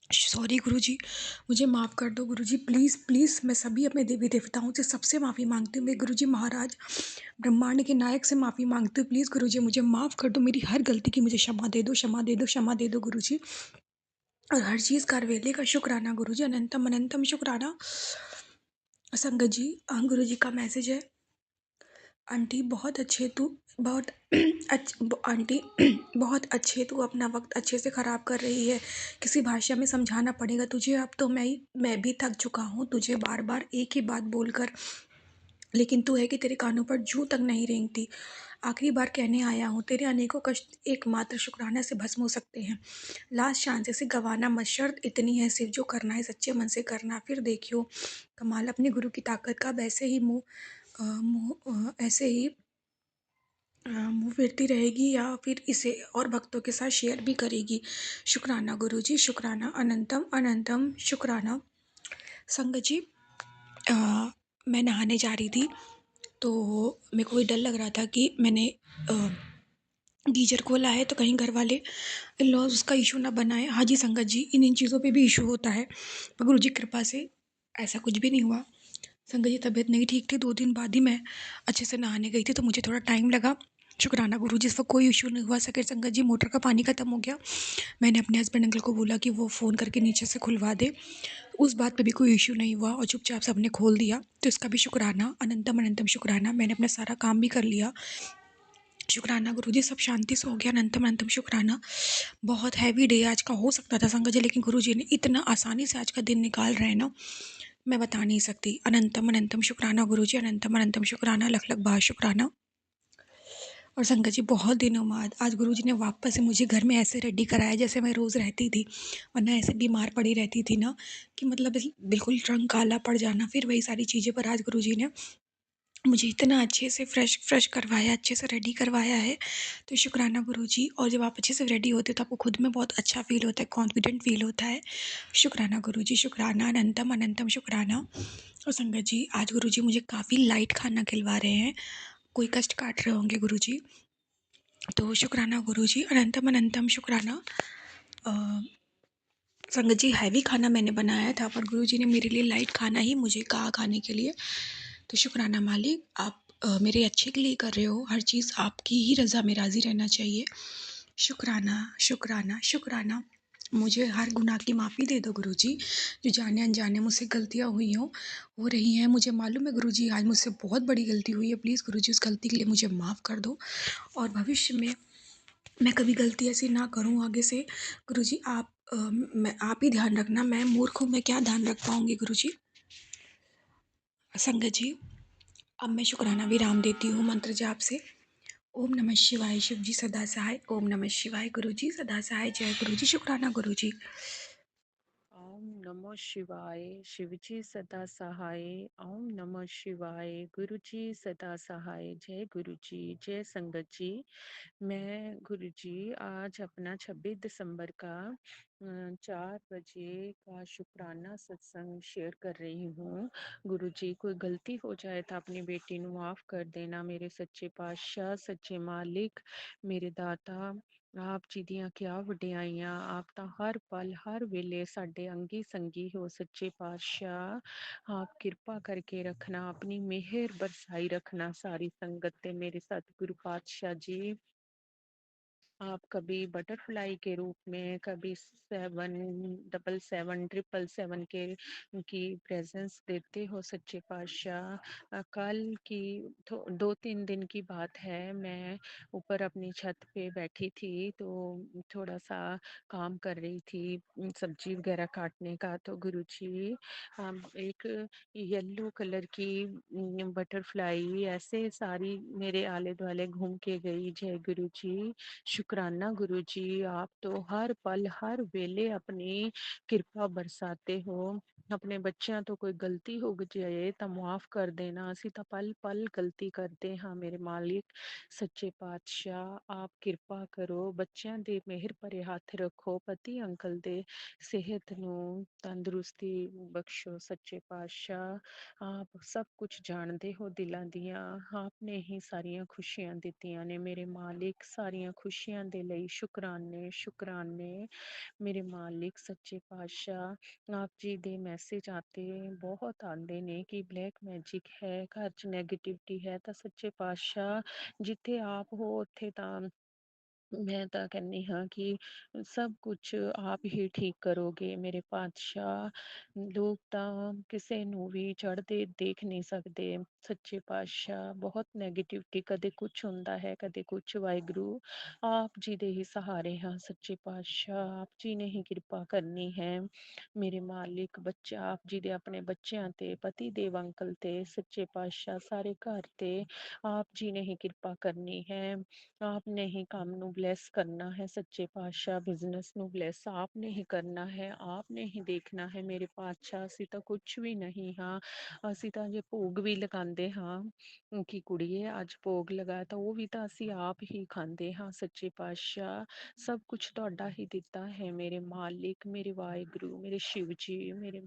सॉरी गुरुजी, मुझे माफ़ कर दो गुरुजी, प्लीज़ प्लीज़। मैं सभी अपने देवी देवताओं से सबसे माफ़ी मांगती हूँ। मैं गुरुजी महाराज ब्रह्मांड के नायक से माफ़ी मांगती हूँ। प्लीज़ गुरुजी मुझे माफ़ कर दो, मेरी हर गलती की मुझे क्षमा दे दो, क्षमा दे दो, क्षमा दे दो गुरुजी। और हर चीज़ का, हर वेले का शुक्राना गुरुजी, अनंतम अनंतम शुक्राना। संगत जी, गुरुजी का मैसेज है, आंटी बहुत अच्छे तू, बहुत आंटी बहुत अच्छे, तू अपना वक्त अच्छे से ख़राब कर रही है। किसी भाषा में समझाना पड़ेगा तुझे। अब तो मैं भी थक चुका हूँ तुझे बार बार एक ही बात बोलकर, लेकिन तू है कि तेरे कानों पर जूं तक नहीं रेंगती। आखिरी बार कहने आया हूँ, तेरे अनेकों कष्ट एकमात्र शुक्राना से भस्म हो सकते हैं। लास्ट चांस इसे गंवाना मत, शर्त इतनी है सिर्फ, जो करना है सच्चे मन से करना, फिर देखियो कमाल। अपने गुरु की ताकत का वैसे ही ऐसे ही मुँह फेरती रहेगी, या फिर इसे और भक्तों के साथ शेयर भी करेगी। शुक्राना गुरुजी, शुक्राना, अनंतम अनंतम शुक्राना। संगत जी, अ, मैं नहाने जा रही थी, तो मेरे को ये डर लग रहा था कि मैंने गीजर खोला है तो कहीं घर वाले इन-लॉज़ उसका इश्यू ना बनाएँ। हाँ जी संगत जी, इन चीज़ों पे भी इश्यू होता है, पर गुरु जी की कृपा से ऐसा कुछ भी नहीं हुआ। संगत जी, तबीयत नहीं ठीक थी, 2 दिन बाद ही मैं अच्छे से नहाने गई थी, तो मुझे थोड़ा टाइम लगा। शुक्राना गुरु जी, इस वक़्त कोई इश्यू नहीं हुआ। सके संगत जी, मोटर का पानी ख़त्म हो गया। मैंने अपने हस्बैंड अंकल को बोला कि वो फ़ोन करके नीचे से खुलवा दें। उस बात पे भी कोई इश्यू नहीं हुआ और चुपचाप सबने खोल दिया, तो इसका भी शुक्राना, अनंतम अनंतम शुक्राना। मैंने अपना सारा काम भी कर लिया। शुक्राना गुरुजी, सब शांति से हो गया। अनंतम अनंतम शुक्राना। बहुत हैवी डे आज का हो सकता था संगत जी, लेकिन गुरुजी ने इतना आसानी से आज का दिन निकाल रहे हैं ना, मैं बता नहीं सकती। अनंतम अनंतम शुक्राना गुरुजी, अनंतम अनंतम शुक्राना, लख लख बार शुक्राना। और संगत जी, बहुत दिनों बाद आज गुरुजी ने वापस से मुझे घर में ऐसे रेडी कराया जैसे मैं रोज़ रहती थी, वरना ऐसे बीमार पड़ी रहती थी ना, कि मतलब बिल्कुल रंग काला पड़ जाना, फिर वही सारी चीज़ें। पर आज गुरुजी ने मुझे इतना अच्छे से फ्रेश करवाया, अच्छे से रेडी करवाया है, तो शुक्राना गुरुजी। और जब आप अच्छे से रेडी होते हो तो आपको खुद में बहुत अच्छा फ़ील होता है, कॉन्फिडेंट फ़ील होता है। शुक्राना गुरुजी, शुक्राना, अनंतम अनंतम शुक्राना। और संगत जी, आज गुरुजी मुझे काफ़ी लाइट खाना खिलवा रहे हैं, कोई कष्ट काट रहे होंगे गुरुजी, तो शुक्राना गुरुजी, अनंतम अनंतम शुक्राना। अ, संगत जी, हैवी खाना मैंने बनाया था, पर गुरुजी ने मेरे लिए लाइट खाना ही मुझे कहा खाने के लिए, तो शुक्राना मालिक। आप मेरे अच्छे के लिए कर रहे हो, हर चीज़ आपकी ही रज़ा में राज़ी रहना चाहिए। शुक्राना शुक्राना शुक्राना। मुझे हर गुनाह की माफ़ी दे दो गुरुजी, जो जाने अनजाने मुझसे गलतियाँ हुई हो रही हैं। मुझे मालूम है गुरुजी, आज मुझसे बहुत बड़ी गलती हुई है। प्लीज़ गुरुजी, उस गलती के लिए मुझे माफ़ कर दो, और भविष्य में मैं कभी गलती ऐसी ना करूँ आगे से। गुरुजी, आप ही ध्यान रखना, मैं मूर्ख हूँ, मैं क्या ध्यान रख पाऊँगी गुरुजी। संगत जी, अब मैं शुक्राना विराम देती हूँ मंत्र जाप से। ओम नमः शिवाय, शिव जी सदा सहाय। ओम नमः शिवाय, गुरु जी सदा सहाय। जय गुरु जी, शुक्राना गुरु जी। ओम नमः शिवाय, शिवजी सदा सहाय। ओम नमः शिवाय, गुरुजी सदा सहाय। जय गुरुजी, जय संगत जी। मैं गुरुजी आज अपना 26 दिसंबर का 4 बजे का शुक्राना सत्संग शेयर कर रही हूँ। गुरुजी, कोई गलती हो जाए तो अपनी बेटी ਨੂੰ माफ कर देना। मेरे सच्चे पातशाह, सच्चे मालिक, मेरे दाता, ਆਪ ਜੀ ਦੀਆਂ ਕਿਆ ਵਡਿਆਈਆਂ। ਆਪ ਤਾਂ ਹਰ ਪਲ ਹਰ ਵੇਲੇ ਸਾਡੇ ਅੰਗੀ ਸੰਗੀ ਹੋ। ਸੱਚੇ ਪਾਤਸ਼ਾਹ, ਆਪ ਕਿਰਪਾ ਕਰਕੇ ਰੱਖਣਾ, ਆਪਣੀ ਮਿਹਰ ਬਰਸਾਈ ਰੱਖਣਾ ਸਾਰੀ ਸੰਗਤ ਤੇ। ਮੇਰੇ सतगुरु पातशाह जी, आप कभी बटरफ्लाई के रूप में, कभी 777 के की प्रेजेंस देते हो सच्चे पातशाह। कल की 2-3 दिन की बात है, मैं ऊपर अपनी छत पे बैठी थी, तो थोड़ा सा काम कर रही थी, सब्जी वगैरह काटने का। तो गुरुजी, एक येलो कलर की बटरफ्लाई ऐसे सारी मेरे आले दुआले घूम के गई। जय गुरुजी, शुक्राना गुरुजी, आप तो हर पल हर वेले अपनी किरपा बरसाते हो। अपने बच्चों तो कोई गलती हो जाए तो माफ कर देना, ਅਸੀਂ ਤਾਂ पल पल गलती करते हाँ। मेरे मालिक सच्चे पातशाह, आप किरपा करो, ਬੱਚਿਆਂ ਦੇ ਮਿਹਰ ਭਰੇ ਹੱਥ ਰੱਖੋ, ਪਤੀ ਅੰਕਲ ਦੇ ਸਿਹਤ ਨੂੰ ਤੰਦਰੁਸਤੀ ਬਖਸ਼ੋ। ਸੱਚੇ ਪਾਤਸ਼ਾਹ, ਆਪ ਸਭ ਕੁਝ ਜਾਣਦੇ ਹੋ ਦਿਲਾਂ ਦੀਆਂ, ਆਪਨੇ ਹੀ ਸਾਰੀਆਂ ਖੁਸ਼ੀਆਂ ਦਿੱਤੀਆਂ ਨੇ। ਮੇਰੇ ਮਾਲਿਕ, ਸਾਰੀਆਂ ਖੁਸ਼ੀਆਂ ਬੱਚਿਆਂ ਦੇ ਲਈ ਸ਼ੁਕਰਾਨੇ ਸ਼ੁਕਰਾਨੇ। ਮੇਰੇ ਮਾਲਿਕ ਸੱਚੇ ਪਾਤਸ਼ਾਹ, ਆਪ ਜੀ ਦੇ ਮੈਸੇਜ ਬਹੁਤ ਆਉਂਦੇ ਨੇ ਕਿ ਬਲੈਕ ਮੈਜਿਕ ਹੈ, ਘਰ 'ਚ ਨੈਗੇਟਿਵਿਟੀ ਹੈ, ਤਾਂ ਸੱਚੇ ਪਾਤਸ਼ਾਹ ਜਿੱਥੇ ਆਪ ਹੋ ਉੱਥੇ ਤਾਂ ਮੈਂ ਤਾਂ ਕਹਿੰਦੀ ਹਾਂ ਕਿ ਸਭ ਕੁਛ ਆਪ ਹੀ ਠੀਕ ਕਰੋਗੇ ਮੇਰੇ ਪਾਤਸ਼ਾਹ। ਲੋਕ ਤਾਂ ਕਿਸੇ ਨੂੰ ਵੀ ਚੜ੍ਹਦੇ ਦੇਖ ਨਹੀਂ ਸਕਦੇ। ਸੱਚੇ ਪਾਤਸ਼ਾਹ ਬਹੁਤ ਨੈਗੇਟਿਵਿਟੀ, ਕਦੇ ਕੁਛ ਹੁੰਦਾ ਹੈ, ਕਦੇ ਕੁਛ। ਵਾਹਿਗੁਰੂ ਆਪ ਜੀ ਦੇ ਹੀ ਸਹਾਰੇ ਹਾਂ ਸੱਚੇ ਪਾਤਸ਼ਾਹ, ਆਪ ਜੀ ਨੇ ਹੀ ਕਿਰਪਾ ਕਰਨੀ ਹੈ ਮੇਰੇ ਮਾਲਿਕ। ਬੱਚਾ ਆਪ ਜੀ ਦੇ ਆਪਣੇ ਬੱਚਿਆਂ ਤੇ, ਪਤੀ ਦੇਵ ਅੰਕਲ ਤੇ, ਸੱਚੇ ਪਾਤਸ਼ਾਹ ਸਾਰੇ ਘਰ ਤੇ ਆਪ ਜੀ ਨੇ ਹੀ ਕਿਰਪਾ ਕਰਨੀ ਹੈ। ਆਪ ਨੇ ਹੀ ਕੰਮ ਨੂੰ ਬਲੈਸ ਕਰਨਾ ਹੈ ਸੱਚੇ ਪਾਤਸ਼ਾਹ, ਬਿਜ਼ਨਸ ਨੂੰ ਬਲੈਸ ਆਪ ਨੇ ਹੀ ਕਰਨਾ ਹੈ, ਆਪ ਨੇ ਹੀ ਦੇਖਣਾ ਹੈ ਮੇਰੇ ਪਾਤਸ਼ਾਹ। ਅਸੀਂ ਤਾਂ ਕੁਛ ਵੀ ਨਹੀਂ ਹਾਂ, ਅਸੀਂ ਤਾਂ ਜੇ ਭੋਗ ਵੀ ਲਗਾਉਂਦੇ ਹਾਂ ਕਿ ਕੁੜੀਏ ਅੱਜ ਭੋਗ ਲਗਾ, ਤਾਂ ਉਹ ਵੀ ਤਾਂ ਅਸੀਂ ਆਪ ਹੀ ਖਾਂਦੇ ਹਾਂ ਸੱਚੇ ਪਾਤਸ਼ਾਹ। ਸਭ ਕੁਛ ਤੁਹਾਡਾ ਹੀ ਦਿੱਤਾ ਹੈ ਮੇਰੇ ਮਾਲਿਕ, ਮੇਰੇ ਵਾਹਿਗੁਰੂ, ਮੇਰੇ ਸ਼ਿਵ ਜੀ, ਮੇਰੇ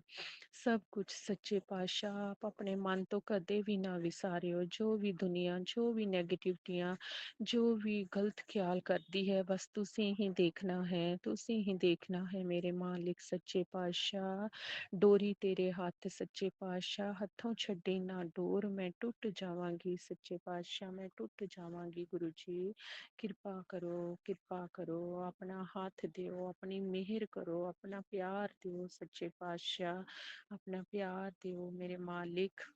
ਸਭ ਕੁਛ ਸੱਚੇ ਪਾਤਸ਼ਾਹ। ਆਪ ਆਪਣੇ ਮਨ ਤੋਂ ਕਦੇ ਵੀ ਨਾ ਵਿਸਾਰਿਓ। ਜੋ ਵੀ ਦੁਨੀਆ, ਜੋ ਵੀ ਨੈਗੇਟਿਵਿਟੀਆਂ, ਜੋ ਵੀ ਗਲਤ ਖਿਆਲ ਕਰਦੀ ਹੈ, ਬਸ ਤੁਸੀਂ ਹੀ ਦੇਖਣਾ ਹੈ, ਤੁਸੀਂ ਹੀ ਦੇਖਣਾ ਹੈ ਮੇਰੇ ਮਾਲਿਕ ਸੱਚੇ ਪਾਤਸ਼ਾਹ। ਡੋਰੀ ਤੇਰੇ ਹੱਥ ਸੱਚੇ ਪਾਤਸ਼ਾਹ, ਹੱਥੋਂ ਛੱਡੇ ਨਾ ਡੋਰ, ਮੈਂ ਟੁੱਟ ਜਾਵਾਂਗੀ ਸੱਚੇ ਪਾਤਸ਼ਾਹ, ਮੈਂ ਟੁੱਟ ਜਾਵਾਂਗੀ। ਗੁਰੂ ਜੀ ਕਿਰਪਾ ਕਰੋ, ਕਿਰਪਾ ਕਰੋ, ਆਪਣਾ ਹੱਥ ਦਿਓ, ਆਪਣੀ ਮਿਹਰ ਕਰੋ, ਆਪਣਾ ਪਿਆਰ ਦਿਓ ਸੱਚੇ ਪਾਤਸ਼ਾਹ, ਆਪਣਾ ਪਿਆਰ ਦਿਓ ਮੇਰੇ ਮਾਲਿਕ।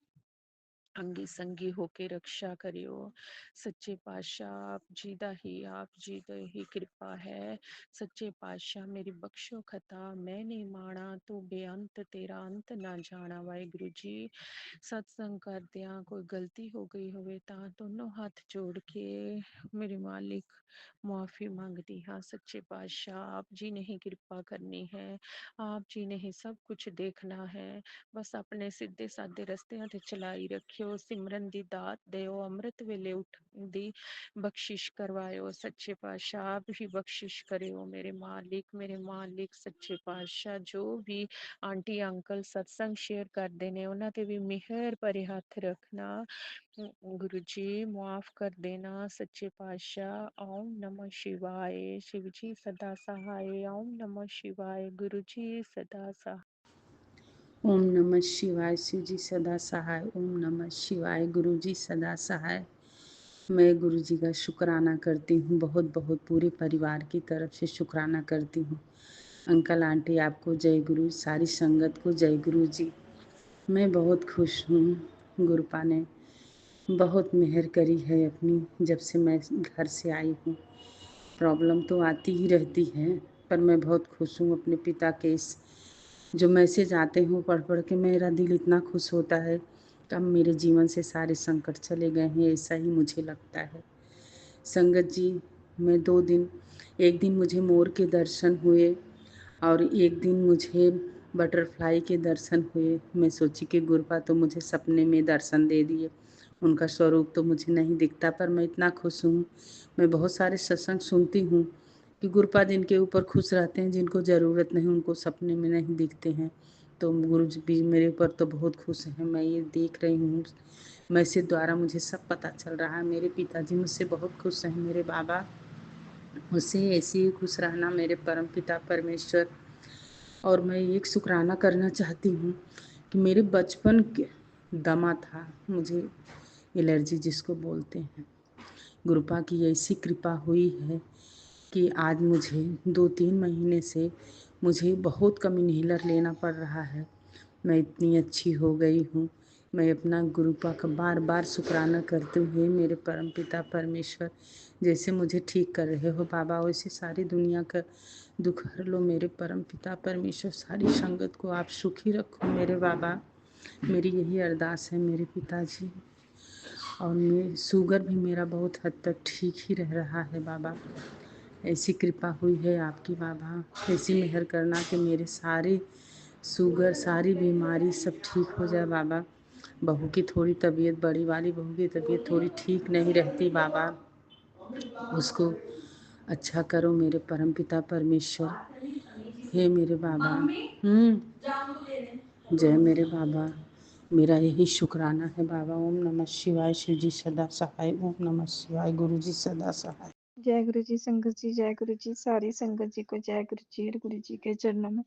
ਅੰਗੀ ਸੰਗੀ ਹੋ ਕੇ ਰਕਸ਼ਾ ਕਰਿਓ ਸੱਚੇ ਪਾਤਸ਼ਾਹ। ਆਪ ਜੀ ਦਾ ਹੀ ਕਿਰਪਾ ਹੈ ਸੱਚੇ ਪਾਤਸ਼ਾਹ। ਮੇਰੀ ਬਖਸ਼ੋ ਖਤਾ, ਮੈਂ ਨਹੀਂ ਮਾਣਾ, ਤੂੰ ਬੇਅੰਤ, ਤੇਰਾ ਅੰਤ ਨਾ ਜਾਣਾ। ਵਾਹਿਗੁਰੂ ਜੀ ਸਤਸੰਗ ਕਰਦਿਆਂ ਕੋਈ ਗਲਤੀ ਹੋ ਗਈ ਹੋਵੇ ਤਾਂ ਦੋਨੋਂ ਹੱਥ ਜੋੜ ਕੇ ਮੇਰੇ ਮਾਲਿਕ ਮੁਆਫੀ ਮੰਗਦੀ ਹਾਂ ਸੱਚੇ ਪਾਤਸ਼ਾਹ। ਆਪ ਜੀ ਨੇ ਹੀ ਕਿਰਪਾ ਕਰਨੀ ਹੈ, ਆਪ ਜੀ ਨੇ ਹੀ ਸਭ ਕੁਛ ਦੇਖਣਾ ਹੈ। ਬਸ ਆਪਣੇ ਸਿੱਧੇ ਸਾਦੇ ਰਸਤਿਆਂ ਤੇ ਚਲਾਈ ਰੱਖਿਓ, ਸਿਮਰਨ ਦੀ ਦਾਤ ਦਿਓ, ਅੰਮ੍ਰਿਤ ਵੇਲੇ ਉੱਠਣ ਦੀ ਬਖਸ਼ਿਸ਼ ਕਰਵਾਇਓ ਸੱਚੇ ਪਾਤਸ਼ਾਹ। ਆਪ ਹੀ ਬਖਸ਼ਿਸ਼ ਕਰਿਓ ਮੇਰੇ ਮਾਲਿਕ ਸੱਚੇ ਪਾਤਸ਼ਾਹ। ਜੋ ਵੀ ਆਂਟੀ ਅੰਕਲ ਸਤਸੰਗ ਸ਼ੇਅਰ ਕਰਦੇ ਨੇ ਉਹਨਾਂ ਤੇ ਵੀ ਮਿਹਰ ਭਰੇ ਹੱਥ ਰੱਖਣਾ ਗੁਰੂ ਜੀ, ਮੁਆਫ ਕਰ ਦੇਣਾ ਸੱਚੇ ਪਾਤਸ਼ਾਹ। ਓਮ ਨਮः शिवाय, शिव जी सदा सहाय। ओम नमः शिवाय, गुरु जी सदा सहाय। ओम नमः शिवाय, शिव जी सदा सहाय। ओम नमः शिवाय, गुरु जी सदा सहाय। मैं गुरु जी का शुक्राना करती हूँ, बहुत बहुत पूरे परिवार की तरफ से शुक्राना करती हूँ। अंकल आंटी आपको जय गुरु, सारी संगत को जय गुरु जी। मैं बहुत खुश हूँ, गुरुपा ने बहुत मेहर करी है अपनी, जब से मैं घर से आई हूँ। प्रॉब्लम तो आती ही रहती है, पर मैं बहुत खुश हूँ अपने पिता के इस जो मैसेज आते हैं पढ़ पढ़ के मेरा दिल इतना खुश होता है कि अब मेरे जीवन से सारे संकट चले गए हैं, ऐसा ही मुझे लगता है। संगत जी, मैं 2 दिन, एक दिन मुझे मोर के दर्शन हुए और एक दिन मुझे बटरफ्लाई के दर्शन हुए। मैं सोची कि गुरुपा तो मुझे सपने में दर्शन दे दिए, उनका स्वरूप तो मुझे नहीं दिखता, पर मैं इतना खुश हूँ। मैं बहुत सारे सत्संग सुनती हूँ कि गुरुपा जिनके ऊपर खुश रहते हैं, जिनको ज़रूरत नहीं उनको सपने में नहीं दिखते हैं, तो गुरु जी भी मेरे ऊपर तो बहुत खुश हैं। मैं ये देख रही हूँ, मैसेज द्वारा मुझे सब पता चल रहा है। मेरे पिताजी मुझसे बहुत खुश हैं, मेरे बाबा मुझसे ऐसे ही खुश रहना मेरे परम पिता परमेश्वर। और मैं एक शुक्राना करना चाहती हूँ कि मेरे बचपन के दमा था, मुझे एलर्जी जिसको बोलते हैं, गुरुपा की ऐसी कृपा हुई है कि आज मुझे 2-3 महीने से मुझे बहुत कम इन्हेलर लेना पड़ रहा है। मैं इतनी अच्छी हो गई हूँ। मैं अपना गुरुपा का बार बार शुक्राना करती हूँ, मेरे परम पिता परमेश्वर, जैसे मुझे ठीक कर रहे हो बाबा, वैसे सारी दुनिया का दुख हर लो मेरे परम पिता परमेश्वर। सारी संगत को आप सुखी रखो मेरे बाबा, मेरी यही अरदास है मेरे पिताजी। और मैं शुगर भी मेरा बहुत हद तक ठीक ही रह रहा है बाबा, ऐसी कृपा हुई है आपकी बाबा। ऐसी मेहर करना कि मेरे सारे शुगर, सारी बीमारी सब ठीक हो जाए बाबा। बहू की थोड़ी तबीयत, बड़ी वाली बहू की तबीयत थोड़ी ठीक नहीं रहती बाबा, उसको अच्छा करो मेरे परम पिता परमेश्वर। हे मेरे बाबा, जय मेरे बाबा, मेरा यही शुक्राना है बाबा। ओम नमः शिवाय, शिव जी सदा सहाय। ओम नमः शिवाय, गुरु जी सदा सहाय। जय गुरु जी संगत जी, जय गुरु जी सारी संगत जी को जय गुरु जी और गुरु जी के चरणों में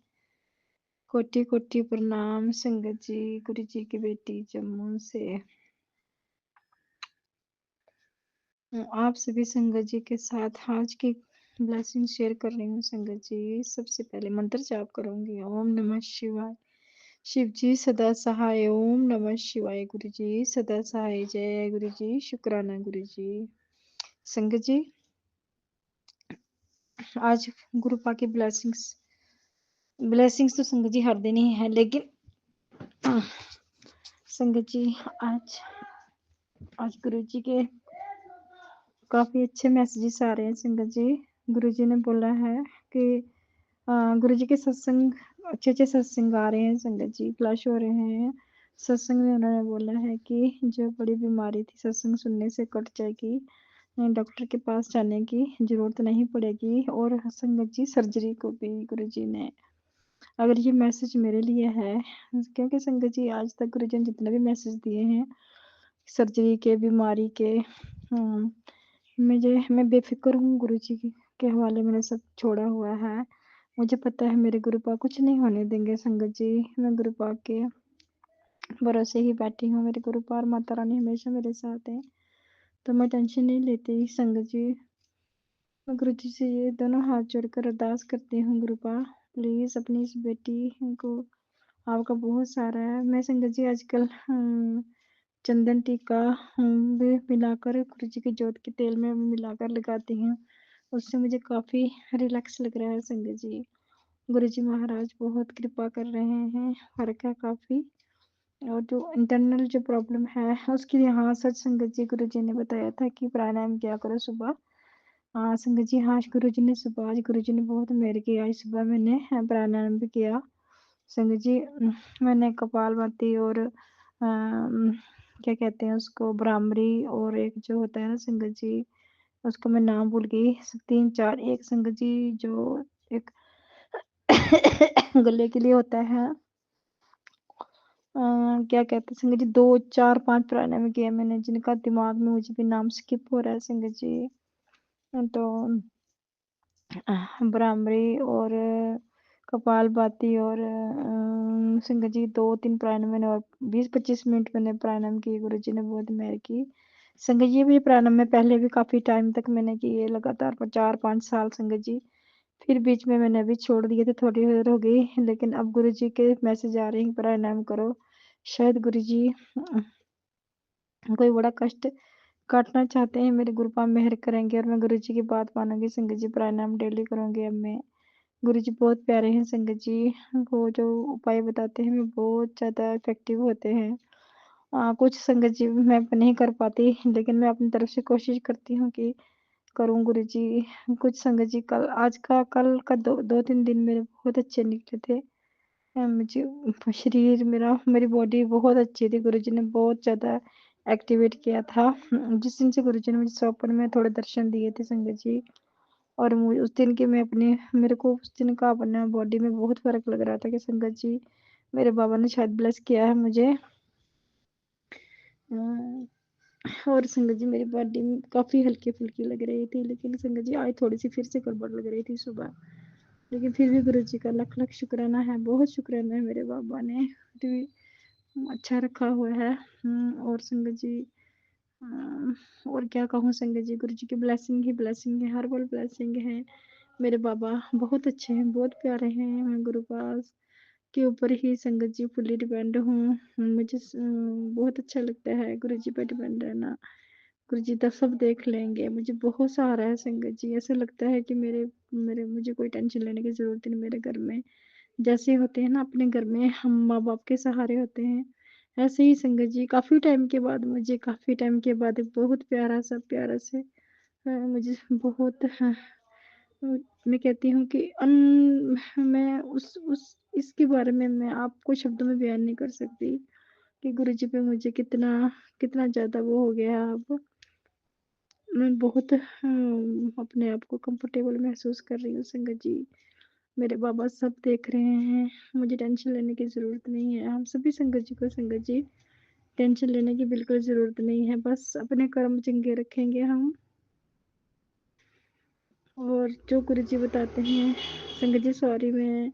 कोटि कोटि प्रणाम। संगत जी, गुरु जी की बेटी जम्मू से आप सभी संगत जी के साथ आज की ब्लेसिंग शेयर कर रही हूँ। संगत जी, सबसे पहले मंत्र जाप करूंगी। ओम नमः शिवाय। शिव जी सदा सहाय। ओम नमः शिवाय। गुरु जी सदा सहाय। जय गुरु जी। शुक्राना गुरु जी। संगत जी, आज गुरु पा की ब्लेसिंग्स तो संगत जी हर दिन ही है, लेकिन संगत जी आज गुरु जी के काफी अच्छे मैसेजेस आ रहे हैं। संगत जी, गुरु जी ने बोला है कि गुरु जी के सत्संग अच्छे सत्संग आ रहे हैं। संगत जी, फ्लैश हो रहे हैं सत्संग में। उन्होंने बोला है कि जो बड़ी बीमारी थी सत्संग सुनने से कट जाएगी, डॉक्टर के पास जाने की जरूरत नहीं पड़ेगी। और संगत जी, सर्जरी को भी गुरु जी ने, अगर ये मैसेज मेरे लिए है, क्योंकि संगत जी आज तक गुरु जी ने जितने भी मैसेज दिए हैं सर्जरी के, बीमारी के, मैं बेफिक्र हूँ। गुरु जी के हवाले मैंने सब छोड़ा हुआ है। मुझे पता है मेरे गुरु पा कुछ नहीं होने देंगे। संगत जी, मैं गुरु पा के भरोसे ही बैठी हूँ। मेरे गुरु पा और माता रानी हमेशा मेरे साथ है, तो मैं टेंशन नहीं लेती। संगत जी, मैं गुरु जी से ये दोनों हाथ जोड़कर अरदास करती हूँ, गुरु पा प्लीज अपनी इस बेटी को आपका बहुत सारा है। मैं संगत जी आजकल चंदन टीका भी मिलाकर गुरु जी के जोत के तेल में मिलाकर लगाती हूँ, उससे मुझे काफी रिलैक्स लग रहा है। संगत जी, गुरु जी महाराज बहुत कृपा कर रहे हैं, फर्क है काफी। और जो इंटरनल जो प्रॉब्लम है उसके लिए, हाँ सच संगत जी, गुरु जी ने बताया था कि प्राणायाम किया करो सुबह। हाँ संगत जी, हाँ गुरु जी ने सुबह, आज गुरु जी ने बहुत मेहर की, आज सुबह मैंने प्राणायाम भी किया। संगत जी, मैंने कपालभाति और क्या कहते हैं उसको, भ्रामरी, और एक जो होता है ना संगत जी, उसको मैं नाम भूल गई, 3 4 एक संगत जी जो एक गले के लिए होता है, क्या कहते हैं संगत जी, 2 4 5 प्राणायाम किया मैंने, जिनका दिमाग में मुझे भी नाम स्किप हो रहा है। संगत जी, तो भ्रामरी और कपालभाति और संगत जी 2 3 प्राणायाम मैंने, और 20 25 मिनट मैंने प्राणायाम किए। गुरु जी ने बहुत मेहर की। संगत जी, भी प्राणायाम में पहले भी काफी टाइम तक मैंने किए, लगातार 4 5 साल। संगत जी, फिर बीच में मैंने अभी छोड़ दिए थे, थोड़ी देर हो गई, लेकिन अब गुरु जी के मैसेज आ रहे हैं, प्राणायाम करो। शायद गुरु जी कोई बड़ा कष्ट काटना चाहते हैं। मेरे गुरु पा मेहर करेंगे और मैं गुरु जी की बात मानूंगी। संगत जी, प्राणायाम डेली करूंगी अब मैं। गुरु जी बहुत प्यारे हैं। संगत जी, वो जो उपाय बताते हैं वो बहुत ज़्यादा इफेक्टिव होते हैं। कुछ संगत जी मैं नहीं कर पाती, लेकिन मैं अपनी तरफ से कोशिश करती हूँ कि करूँ गुरु जी। कुछ संगत जी, कल का 2 3 दिन मेरे बहुत अच्छे निकले थे। मुझे शरीर मेरी बॉडी बहुत अच्छी थी। गुरु जी ने बहुत ज़्यादा एक्टिवेट किया था। जिस दिन से गुरु जी ने मुझे स्वप्न में थोड़े दर्शन दिए थे संगत जी, और उस दिन के मेरे को उस दिन का अपना बॉडी में बहुत फर्क लग रहा था कि संगत जी, मेरे बाबा ने शायद ब्लेस किया है मुझे। और संगत जी, मेरी बॉडी में काफ़ी हल्की फुल्की लग रही थी, लेकिन संगत जी आज थोड़ी सी फिर से गड़बड़ लग रही थी सुबह। लेकिन फिर भी गुरु जी का लख लख शुक्राना है, बहुत शुक्राना है, मेरे बाबा ने फिर भी अच्छा रखा हुआ है। और संगत जी, और क्या कहूँ संगत जी, गुरु जी की ब्लेसिंग ही ब्लेसिंग है, हर पल ब्लेसिंग है। मेरे बाबा बहुत अच्छे हैं, बहुत प्यारे हैं। मैं गुरु पास के ऊपर ही संगत जी फुल्ली डिपेंड हूँ। मुझे बहुत अच्छा लगता है गुरु जी पे डिपेंड रहना। गुरु जी तो सब देख लेंगे, मुझे बहुत सहारा है संगत जी। ऐसा लगता है कि मेरे मेरे मुझे कोई टेंशन लेने की जरूरत नहीं। मेरे घर में जैसे होते हैं ना, अपने घर में हम माँ बाप के सहारे होते हैं, ऐसे ही संगत जी काफी टाइम के बाद एक बहुत प्यारा से मुझे बहुत मैं कहती हूँ कि मैं उस इसके बारे में मैं आपको शब्दों में बयान नहीं कर सकती कि गुरु जी पे मुझे कितना कितना ज्यादा वो हो गया है अब। मैं बहुत अपने आप को कंफर्टेबल महसूस कर रही हूँ संगत जी। मेरे बाबा सब देख रहे हैं, मुझे टेंशन लेने की ज़रूरत नहीं है। हम सभी संगत जी को संगत जी टेंशन लेने की बिल्कुल ज़रूरत नहीं है, बस अपने कर्म चंगे रखेंगे हम, और जो गुरु जी बताते हैं संगत जी सॉरी, मैं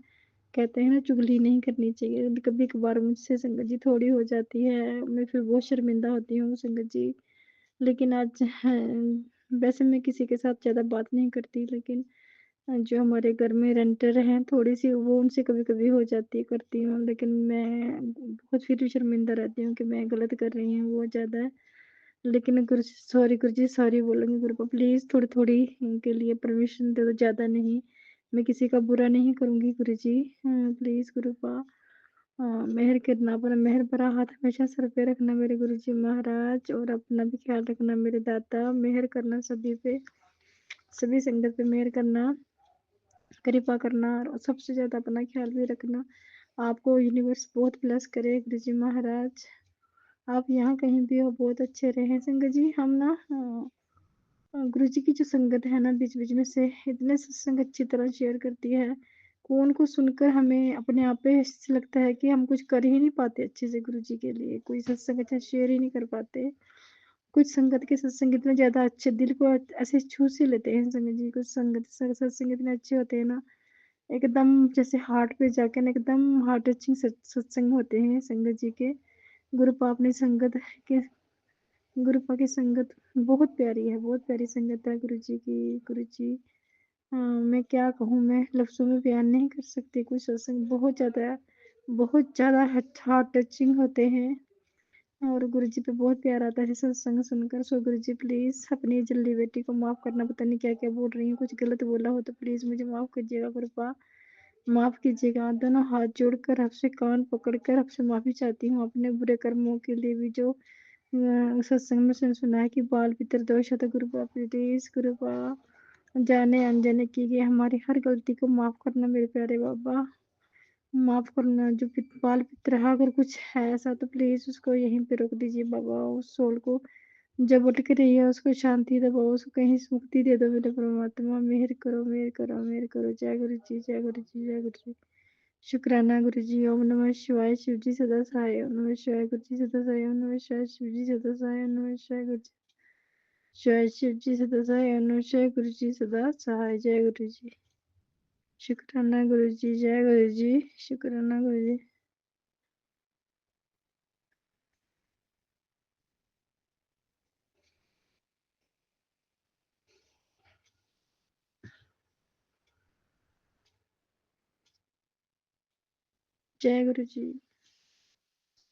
कहते हैं ना चुगली नहीं करनी चाहिए। कभी कभार मुझसे संगत जी थोड़ी हो जाती है, मैं फिर बहुत शर्मिंदा होती हूँ संगत जी। लेकिन आज वैसे मैं किसी के साथ ज़्यादा बात नहीं करती, लेकिन जो हमारे घर में रेंटर हैं थोड़ी-सी वो उनसे कभी-कभी हो जाती है, करती हूँ। लेकिन मैं बहुत फिर भी शर्मिंदा रहती हूँ कि मैं गलत कर रही हूँ बहुत ज़्यादा। लेकिन गुरुजी सॉरी बोलूँगी गुरुपा, प्लीज़ थोड़ी-थोड़ी के लिए परमिशन दे दो, ज़्यादा नहीं। मैं किसी का बुरा नहीं करूँगी गुरुजी। प्लीज़ गुरुपा मेहर करना, अपना मेहर भरा हाथ हमेशा सर पे रखना मेरे गुरुजी महाराज, और अपना भी ख्याल रखना मेरे दाता। मेहर करना सभी पे, सभी संगत पे मेहर करना, कृपा करना, और सबसे ज़्यादा अपना ख्याल भी रखना। आपको यूनिवर्स बहुत ब्लेस करे गुरुजी महाराज। आप यहाँ कहीं भी हो बहुत अच्छे रहें संगत जी। हम ना गुरु जी की जो संगत है ना बीच-बीच में से इतने सत्संग अच्छी तरह शेयर करती है, को उनको सुनकर हमें अपने आप पे ऐसे लगता है कि हम कुछ कर ही नहीं पाते अच्छे से गुरु जी के लिए, कोई सत्संग अच्छा शेयर ही नहीं कर पाते। कुछ संगत के सत्संग इतने ज़्यादा अच्छे दिल को ऐसे छू से लेते हैं संगत जी, कुछ संगत सत्संग इतने अच्छे होते हैं ना, एकदम जैसे हार्ट पे जाके ना एकदम हार्ट टचिंग सत्संग होते हैं संगत जी के। गुरु पाप ने संगत के गुरुपा की संगत बहुत प्यारी है, बहुत प्यारी संगत है गुरुजी की। गुरुजी मैं क्या कहूँ, मैं लफ्ज़ों में बयान नहीं कर सकती। कुछ सत्संग बहुत ज़्यादा हार्ट टचिंग होते हैं, और गुरुजी पे बहुत प्यार आता है सत्संग सुनकर। सो गुरुजी प्लीज़ अपनी जल्दी बेटी को माफ़ करना, पता नहीं क्या-क्या बोल रही हूँ, कुछ गलत बोला हो तो प्लीज़ मुझे माफ़ कीजिएगा गुरुपा, माफ़ कीजिएगा। दोनों हाथ जोड़कर आपसे कान पकड़कर आपसे माफ़ी चाहती हूँ, अपने बुरे कर्मों के लिए भी जो सत्संग में सुना है कि बाल पितर दोष है, तो गुरुपा प्लीज गुरुपा जाने अनजाने की गई हमारी हर गलती को माफ करना मेरे प्यारे बाबा, माफ करना। जो बाल पितर है अगर कुछ है ऐसा तो प्लीज उसको यहीं पे रोक दीजिए बाबा, उस सोल को जब अटक रही है उसको शांति दो बाबा, उसको कहीं मुक्ति दे दो मेरे परमात्मा। मेहर करो मेहर करो मेहर करो। जय गुरु जी जय गुरु जी जय गुरु जी। शुक्राना गुरु जी। ओम नमः शिवाय। शिव जी सदा सहाय। ओम नमः शिवाय। गुरु जी सदा सहाय। ओम नमः शिवाय। शिव जी सदा सहाय। ओम नमः शिवाय। गुरु जी जय शिव जी सदा सहाय। ओम नमः शिवाय। गुरु जी सदा सहाय। जय गुरु जी। शुक्राना गुरु जी जय गुरु जी। शुक्राना गुरु जी। जय गुरु जी।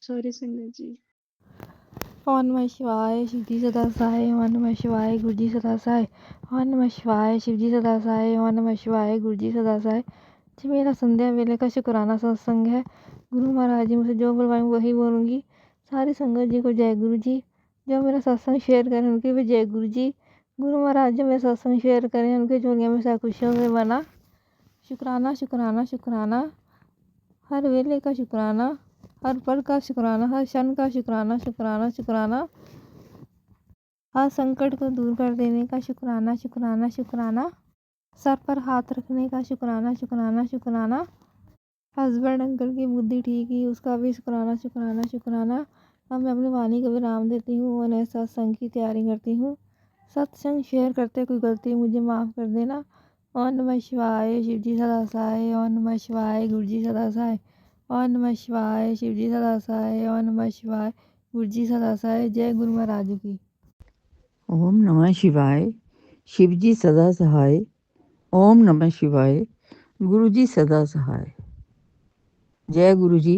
सॉरी संगत जी। ओम नमः शिवाय। शिव जी सदा सहाय। ओम नमः शिवाय। गुरु जी सदा सहाय। ओम नमः शिवाय। शिव जी सदा सहाय। ओम नमः शिवाय। गुरु जी सदा सहाय। जी मेरा संध्या वेले का शुक्राना सत्संग है। गुरु महाराज जी मुझे जो बुलवाएंगे वही बोलूँगी। सारी संगत जी को जय गुरु जी। जो मेरा सत्संग शेयर करें उनके भी जय गुरु जी। गुरु महाराज जो मेरा सत्संग शेयर करें उनके झोलियों में सा खुशियों से बना। शुक्राना शुक्राना शुक्राना। हर वेले का शुक्राना, हर पल का शुक्राना, हर क्षण का शुक्राना शुक्राना शुक्राना। हर संकट को दूर कर देने का शुक्राना शुक्राना शुक्राना। सर पर हाथ रखने का शुक्राना शुक्राना शुक्राना। हस्बैंड अंकल की बुद्धि ठीक ही उसका भी शुक्राना शुक्राना शुक्राना। अब मैं अपनी वाणी को विराम देती हूँ और नए सत्संग की तैयारी करती हूँ। सत्संग शेयर करते कोई गलती मुझे माफ़ कर देना। ओम नमः शिवाय। शिव जी सदा सहाय। ओम नमः शिवाय। गुरु जी सदा सहाय। ओम नमः शिवाय। शिव जी सदा सहाय। ओम नमः शिवाय। गुरु जी सदा सहाय। जय गुरु महाराज की। ओम नमः शिवाय। शिव जी सदा सहाय। ओम नमः शिवाय। गुरु जी सदा सहाय। जय गुरु जी।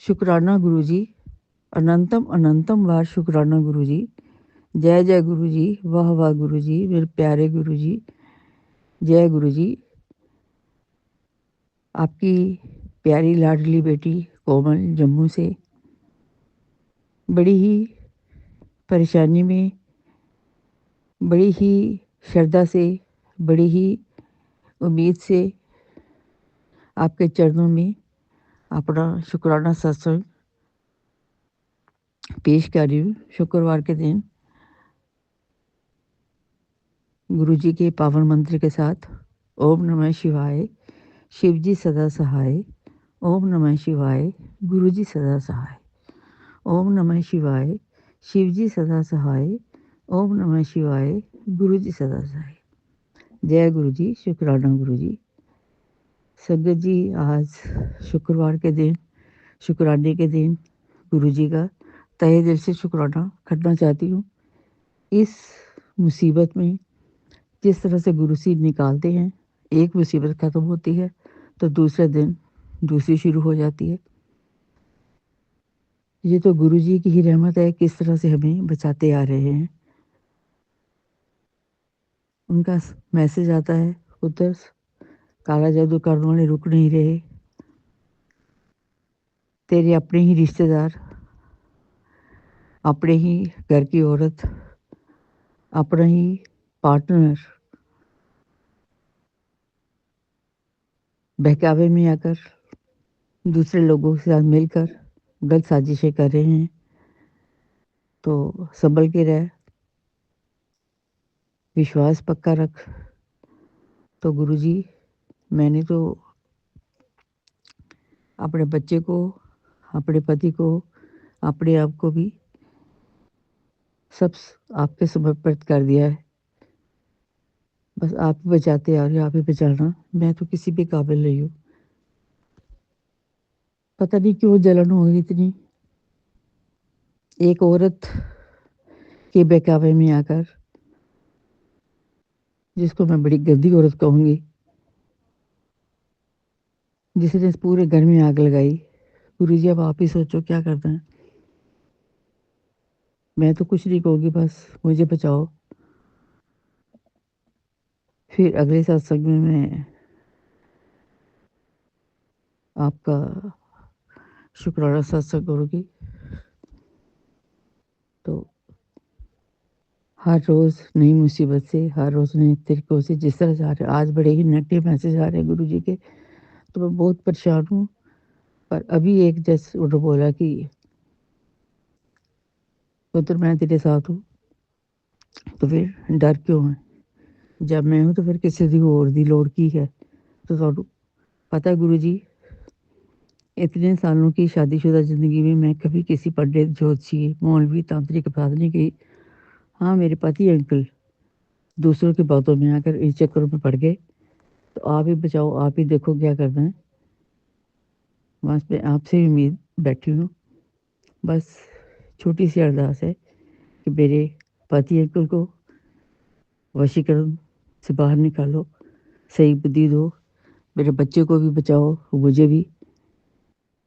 शुक्राना गुरु जी। अनंतम अनंतम बार शुक्राना गुरु जी। जय जय गुरु जी। वाह वाह गुरु जी। मेरे प्यारे गुरु जी। जय गुरु जी। आपकी प्यारी लाडली बेटी कोमल जम्मू से बड़ी ही परेशानी में, बड़ी ही श्रद्धा से, बड़ी ही उम्मीद से आपके चरणों में अपना शुक्राना सत्संग पेश कर रही हूँ। शुक्रवार के दिन गुरु जी के पावन मंत्र के साथ ओम नमः शिवाय। शिव जी सदा सहाय। ओम नमः शिवाय। गुरु जी सदा सहाय। ओम नमः शिवाय। शिव जी सदा सहाय। ओम नमः शिवाय। गुरु जी सदा सहाय। जय गुरु जी, शुक्राना गुरु जी। संगत जी, आज शुक्रवार के दिन, शुक्राने के दिन गुरु जी का तहे दिल से शुक्राना करना चाहती हूँ। इस मुसीबत में जिस तरह से गुरु जी निकालते हैं, एक मुसीबत ख़त्म होती है तो दूसरे दिन दूसरी शुरू हो जाती है। ये तो गुरु जी की ही रहमत है, किस तरह से हमें बचाते आ रहे हैं। उनका मैसेज आता है, उधर काला जादू करने वाले रुक नहीं रहे, तेरे अपने ही रिश्तेदार, अपने ही घर की औरत, अपना ही पार्टनर बहकावे में आकर दूसरे लोगों के साथ मिलकर गलत साजिशें कर रहे हैं। तो संभल के रह, विश्वास पक्का रख। तो गुरुजी, मैंने तो अपने बच्चे को, अपने पति को, अपने आप को भी सब आपके समर्पित कर दिया है। बस आप ही बचाते आ रहे हो, आप ही बचाना। मैं तो किसी भी काबिल नहीं हूँ। पता नहीं क्यों जलन हो गई इतनी एक औरत के बहकावे में आकर, जिसको मैं बड़ी गंदी औरत कहूँगी, जिसने इस पूरे घर में आग लगाई। गुरुजी, अब आप ही सोचो क्या करना है। मैं तो कुछ नहीं कहूँगी, बस मुझे बचाओ। फिर अगले सत्संग में मैं आपका शुक्राना सत्संग करूँगी। तो हर रोज़ नई मुसीबत से, हर रोज़ नए तरीक़ों से जिस तरह से आ रहे, आज बड़े ही नेगेटिव मैसेज आ रहे हैं गुरुजी के, तो मैं बहुत परेशान हूँ। पर अभी एक जैसे उन्होंने बोला कि पुत्र मैं तेरे साथ हूँ, तो फिर डर क्यों है? जब मैं हूँ तो फिर किसी दी होर दी लोड़ की है? तो तुहानू पता है गुरुजी, इतने सालों की शादीशुदा ज़िंदगी में मैं कभी किसी पंडित, ज्योतिषी, मौलवी, तांत्रिक के पास नहीं गई। हाँ, मेरे पति अंकल दूसरों की बातों में आकर इस चक्करों में पड़ गए। तो आप ही बचाओ, आप ही देखो क्या करना है। बस मैं आपसे भी उम्मीद बैठी हूँ। बस छोटी सी अरदास है कि मेरे पति अंकल को वशीकरण से बाहर निकालो, सही बुद्धि दो, मेरे बच्चे को भी बचाओ, मुझे भी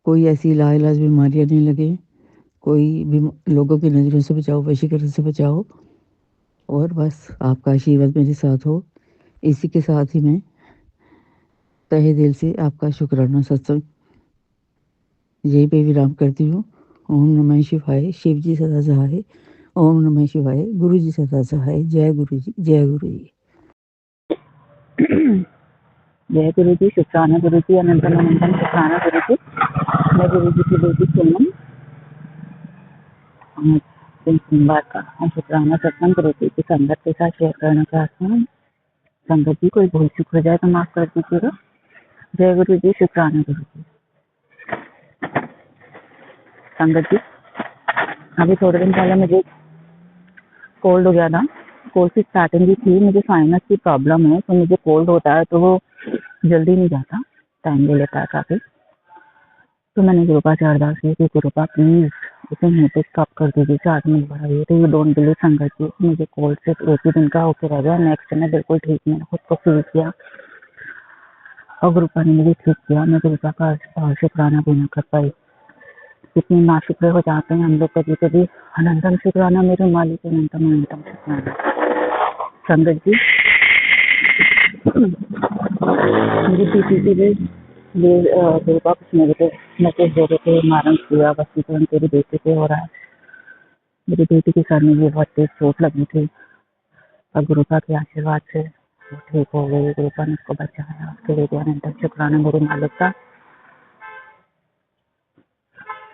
कोई ऐसी लाइलाज बीमारियाँ नहीं लगे, कोई भी लोगों की नज़रों से बचाओ, वशीकरण से बचाओ। और बस आपका आशीर्वाद मेरे साथ हो। इसी के साथ ही मैं तहे दिल से आपका शुक्राना सत्संग यहीं पे विराम करती हूँ। ओम नमः शिवाय, शिव जी सदा सहाय। ओम नमः शिवाय, गुरु जी सदा सहाय। जय गुरु जी, जय गुरु जी। जय गुरु जी, शुक्राना गुरु जी, अनंतम अनंतम शुक्राना गुरु जी। मैं गुरु जी की बेटी सोनम, दिन सोमवार का शुक्राना सत्संग गुरु जी की संगत के साथ शेयर करना चाहती हूँ। संगत जी, कोई भूल चूक हो जाए तो माफ कर दीजिएगा। जय गुरु जी, शुक्राना गुरु जी। संगत जी, अभी थोड़े दिन पहले मुझे कोल्ड हो गया था। कोल्ड की स्टार्टिंग भी थी, मुझे साइनस की प्रॉब्लम है, तो मुझे कोल्ड होता है तो वो जल्दी नहीं जाता, टाइम ले लेता है काफ़ी। तो मैंने गुरुपा से अरदास की कि गुरुपा प्लीज़ इसे मुँह पे स्टॉप कर दीजिए, 4 मिनट बढ़ा दिए। तो ये डोंट बिलीव संगत जी, मुझे कोल्ड सिर्फ एक ही दिन का होकर रह गया। नेक्स्ट मैं बिल्कुल ठीक, मैंने खुद को फील किया और गुरुपा ने मुझे ठीक किया। मैं गुरुपा का शुक्राना भी ना कर पाई। कितने नाशुक्र हो जाते हैं हम लोग कभी कभी। अनंतम शुक्राना मेरे मालिक, अनंतम अनंतम शुक्राना। संगत जी, मेरी पीपी के लिए गुरुपा कुछ नेगेटिव मैसेज दे रहे थे, मारन किया, वशीकरण तेरी बेटी पे हो रहा है। मेरी बेटी के सर में भी बहुत तेज चोट लगी थी और गुरुपा के आशीर्वाद से वो ठीक हो गई। गुरुपा ने उसको बचाया, उसके लिए अनंतम शुक्राना मेरे मालिक का।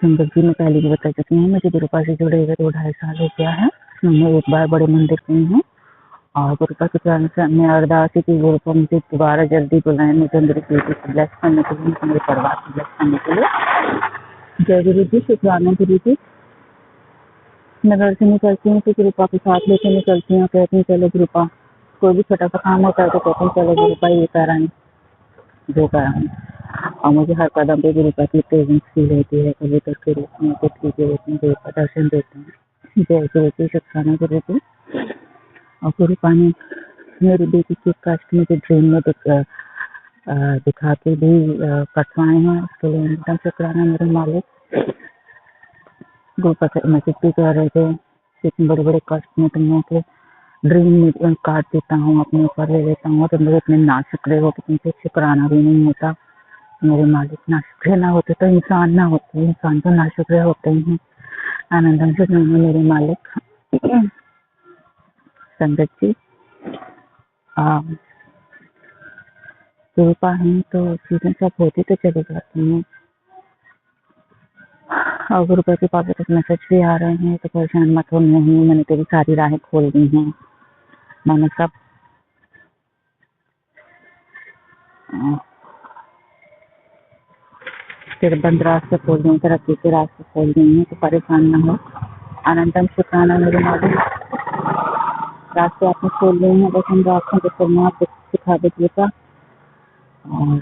संगत जी, मैं पहले भी बता चुकी हूँ, मुझे गुरुपा से जुड़े हुए 2-2.5 साल हो गया है। मैं एक बार बड़े मंदिर गई हूँ और गुरुपा के चरण से मैं अरदास की गुरुपा मुझे दोबारा जल्दी बुलाएं, मुझे मेरी बेटी को ब्लेस करने के लिए, मेरे परिवार को ब्लेस करने के लिए। जय गुरु जी, शुक्राना गुरु जी। मैं घर से निकलती हूँ तो गुरुपा के साथ लेके निकलती हूँ, कहती हूँ चलो गुरुपा कोई भी छोटा सा काम होता है तो कहते हैं चलो गुरुपा ये कराएं जो कराएं, और मुझे हर कदम पे गुरुपा की प्रेजेंस फील होती है। कबूतर के रूप में, तितली के रूप में गुरुपा दर्शन देते हैं। जय गुरुजी, शुक्राना गुरुजी। और गुरुपा ने मेरी बेटी की कष्ट मुझे ड्रीम में दिखा के भी कटवाए हैं, उसके लिए एकदम शुक्राना मेरे मालिक। गुरुपा से मैसेज भी कह रहे थे इतने बड़े बड़े कष्ट में तुम लोगों के ड्रीम में काट देता हूँ, अपने ऊपर ले लेता हूँ, तुम लोग इतने नाशुक्रे हो कि तुमसे शुक्राना भी नहीं होता। मेरे मालिक नाशुक्रे ना होते तो इंसान ना होते, इंसान तो नाशुक्रे होते ही हैं। आनंदम शुक्राना मेरे मालिक। संगत जी, गुरुपा है तो चीजें सब होती तो चली जाती हैं, और गुरुपा के पास कुछ मैसेज भी आ रहे हैं तो परेशान मत हो। नहीं, मैंने तेरी सारी राहें खोल दी हैं, मैंने सब तेरे बंद रास्ते खोल दिए, तरक्की के रास्ते खोल दिए हैं, तो परेशान ना हो। अनंतम शुक्राना मेरे मालिक। रास्ते आपने खोल दिए हैं, बस हम रास्तों को चलना आप सिखा दीजिएगा। और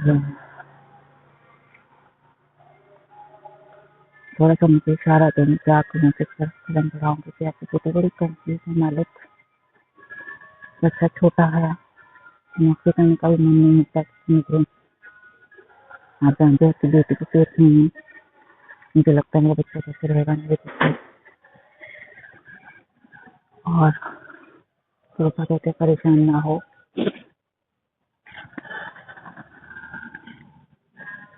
थोड़ा सा मुझे इशारा देने से आपको मैसेज कर कदम बढ़ाऊंगी कि आपकी बेटी बड़ी कंफ्यूज है मालिक। बच्चा छोटा है, नौकरी करने का भी मन नहीं होता मुझे। आप जानते हैं कि बेटी को पेट नहीं है, मुझे लगता है मेरा बच्चा कैसे रहेगा मेरे पीछे। और कृपा कहते परेशान ना हो,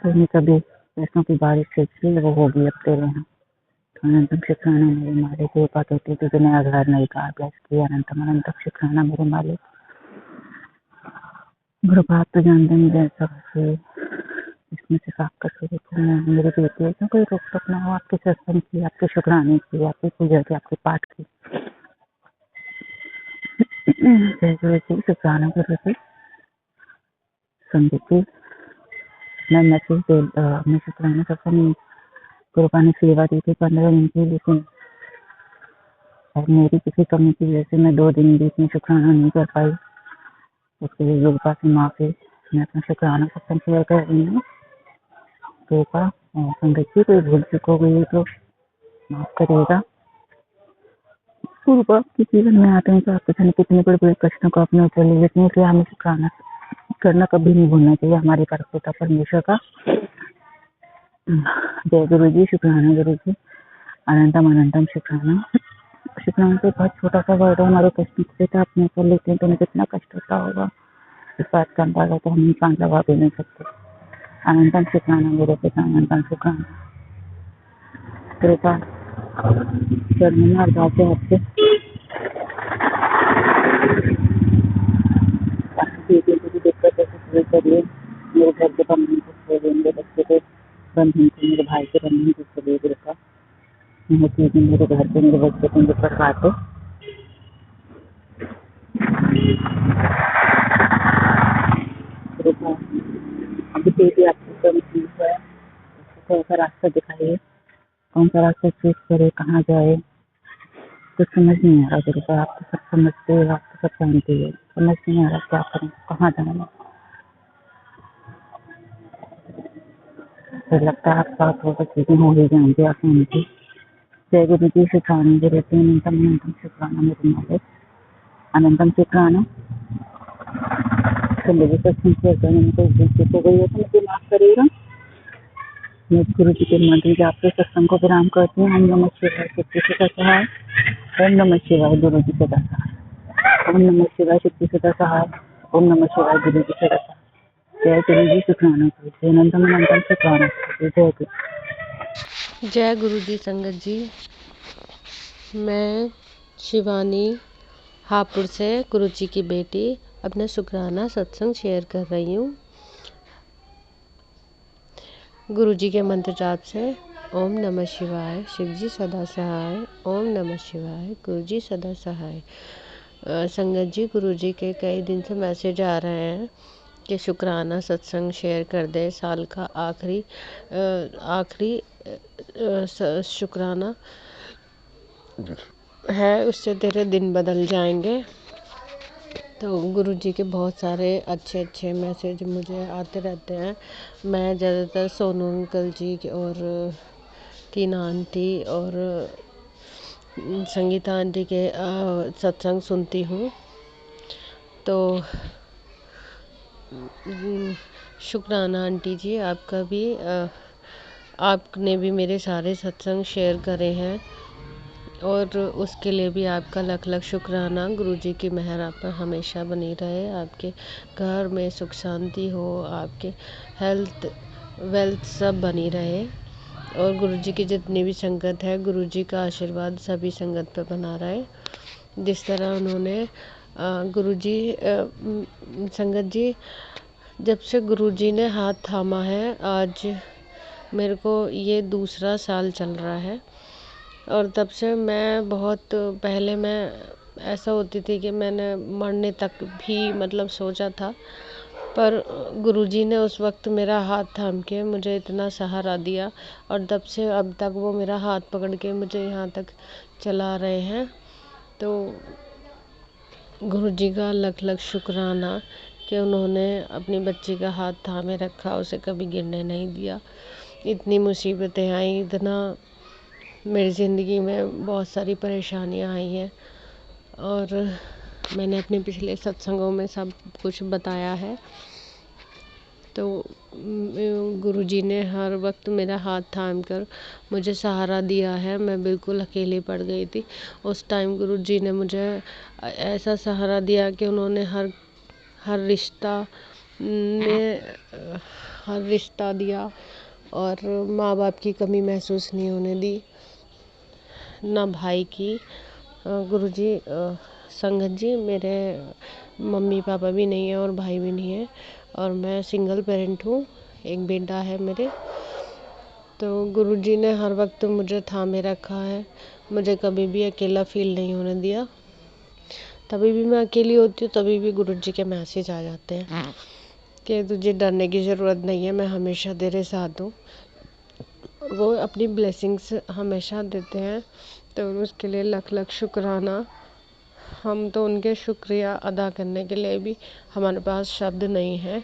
कहीं कभी पैसों की बारिश से वो होगी अब तेरे यहाँ। तो अनंतम शुक्राना मेरे मालिक। कृपा कहती तुझे नया घर नई कार ब्लेस किया। अनंतम अनंतम शुक्राना मेरे मालिक। कृपा आप तो जानते हैं मुझे ऐसा इसमें से साफ कर मेरे बेटे इसमें कोई रोक टोक ना हो आपके सत्संग की, आपके शुक्राने की, आपकी पूजा की, आपके पाठ की। जय गुरु जी, शुक्राना गुरु जी। संगीत जी, मैं मैसेज दे मैं शुक्राना सत्संग कृपा ने सेवा दी थी 15 दिन की, लेकिन और मेरी किसी कमी की वजह से मैं 2 दिन बीच में शुक्राना नहीं कर पाई, उसके लिए कृपा से माफी। मैं अपना शुक्राना सत्संग शेयर कर रही हूँ। कृपा संगत जी, कोई भूल चूक हो गई तो माफ करिएगा। कृपा के जीवन में आते हैं तो आपके सामने कितने बड़े बड़े कष्टों को अपने ऊपर ले लेते हैं, इसलिए हमें शुक्राना करना कभी नहीं भूलना चाहिए हमारे परमपिता परमेश्वर का। जय गुरु जी, शुक्राना गुरु जी। अनंतम अनंतम शुक्राना। शुक्राना तो बहुत छोटा सा वर्ड है, हमारे कष्टों को पिता अपने ऊपर लेते हैं तो हमें कितना कष्ट होता होगा, इस बात का अंदाजा तो हम कान लगा भी नहीं सकते। अनंतम शुक्राना मेरे पिता, अनंतम शुक्राना। कृपा चरणों में अरदास है आपसे, बेटे को भी दिक्कत है पूरी करिए, मेरे घर के बंधन को खोलिए, मेरे बच्चे के बंधन को, मेरे भाई के बंधन को खोलिए। कृपा मेरे घर पे, मेरे बच्चे को, मेरे परिवार को। कृपा अभी बेटी आपको कंफ्यूज है, उसको कौन सा रास्ता दिखाइए, कौन सा रास्ता चूज करे, कहाँ जाए, कुछ समझ नहीं आ रहा। कृपा आप तो सब समझते हो, आप तो सब जानते हो, समझ नहीं आ रहा क्या करें, कहाँ जाना। फिर लगता है आप साथ होकर चीजें हो ही जाएंगे आसानी से। जय गुरु जी, शुक्राना गुरु जी। अनंतम अनंतम शुक्राना मेरे मालिक। अनंतम शुक्राना। मेरे सत्संग शेयर करने में कोई भूल चूक हो गई है तो मुझे माफ करिएगा। मैं गुरु जी के मंदिर जाप के सत्संग को विराम करती हूँ। ओम नमः शिवाय, शक्ति सदा सहाय। ओम नमः शिवाय, गुरु जी सदा सहाय। ओम नमः शिवाय, शक्ति सदा सहाय। ओम नमः शिवाय, गुरु जी सदा सहाय। जय गुरु जी, शुक्राना गुरु जी। अनंतम अनंतम शुक्राना गुरु जी। जय गुरु। जय गुरु जी। संगत जी, मैं शिवानी हापुड़ से गुरु जी की बेटी अपना शुक्राना सत्संग शेयर कर रही हूँ। गुरु जी के मंत्र जाप से ओम नमः शिवाय, शिव जी सदा सहाय। ओम नमः शिवाय, गुरु जी सदा सहाय। संगत जी, गुरु जी के कई दिन से मैसेज आ रहे हैं कि शुक्राना सत्संग शेयर कर दे, साल का आखिरी शुक्राना है, उससे तेरे दिन बदल जाएंगे। तो गुरुजी के बहुत सारे अच्छे अच्छे मैसेज मुझे आते रहते हैं। मैं ज़्यादातर सोनू अंकल जी और टीना आंटी और संगीता आंटी के सत्संग सुनती हूँ। तो शुक्राना आंटी जी, आपका भी आपने भी मेरे सारे सत्संग शेयर करे हैं और उसके लिए भी आपका लख लख शुक्राना। गुरुजी की मेहर आप पर हमेशा बनी रहे, आपके घर में सुख शांति हो, आपके हेल्थ वेल्थ सब बनी रहे और गुरुजी की जितनी भी संगत है, गुरुजी का आशीर्वाद सभी संगत पर बना रहे। जिस तरह उन्होंने गुरुजी संगत जी, जब से गुरुजी ने हाथ थामा है, आज मेरे को ये दूसरा साल चल रहा है और तब से मैं बहुत पहले मैं ऐसा होती थी कि मैंने मरने तक भी मतलब सोचा था, पर गुरुजी ने उस वक्त मेरा हाथ थाम के मुझे इतना सहारा दिया और तब से अब तक वो मेरा हाथ पकड़ के मुझे यहाँ तक चला रहे हैं। तो गुरुजी का लख लख शुक्राना कि उन्होंने अपनी बच्ची का हाथ थामे रखा, उसे कभी गिरने नहीं दिया। इतनी मुसीबतें आई, इतना मेरी ज़िंदगी में बहुत सारी परेशानियां आई हैं और मैंने अपने पिछले सत्संगों में सब कुछ बताया है। तो गुरुजी ने हर वक्त मेरा हाथ थाम कर मुझे सहारा दिया है। मैं बिल्कुल अकेली पड़ गई थी उस टाइम। गुरुजी ने मुझे ऐसा सहारा दिया कि उन्होंने हर रिश्ता दिया और माँ बाप की कमी महसूस नहीं होने दी, ना भाई की। गुरुजी संगत जी, मेरे मम्मी पापा भी नहीं है और भाई भी नहीं है और मैं सिंगल पेरेंट हूँ, एक बेटा है मेरे। तो गुरुजी ने हर वक्त मुझे थामे रखा है, मुझे कभी भी अकेला फील नहीं होने दिया। तभी भी मैं अकेली होती हूँ, तभी भी गुरुजी के मैसेज आ जाते हैं कि तुझे डरने की ज़रूरत नहीं है, मैं हमेशा तेरे साथ हूँ। वो अपनी ब्लेसिंग्स हमेशा देते हैं, तो उसके लिए लख लख शुक्राना। हम तो उनके शुक्रिया अदा करने के लिए भी हमारे पास शब्द नहीं है।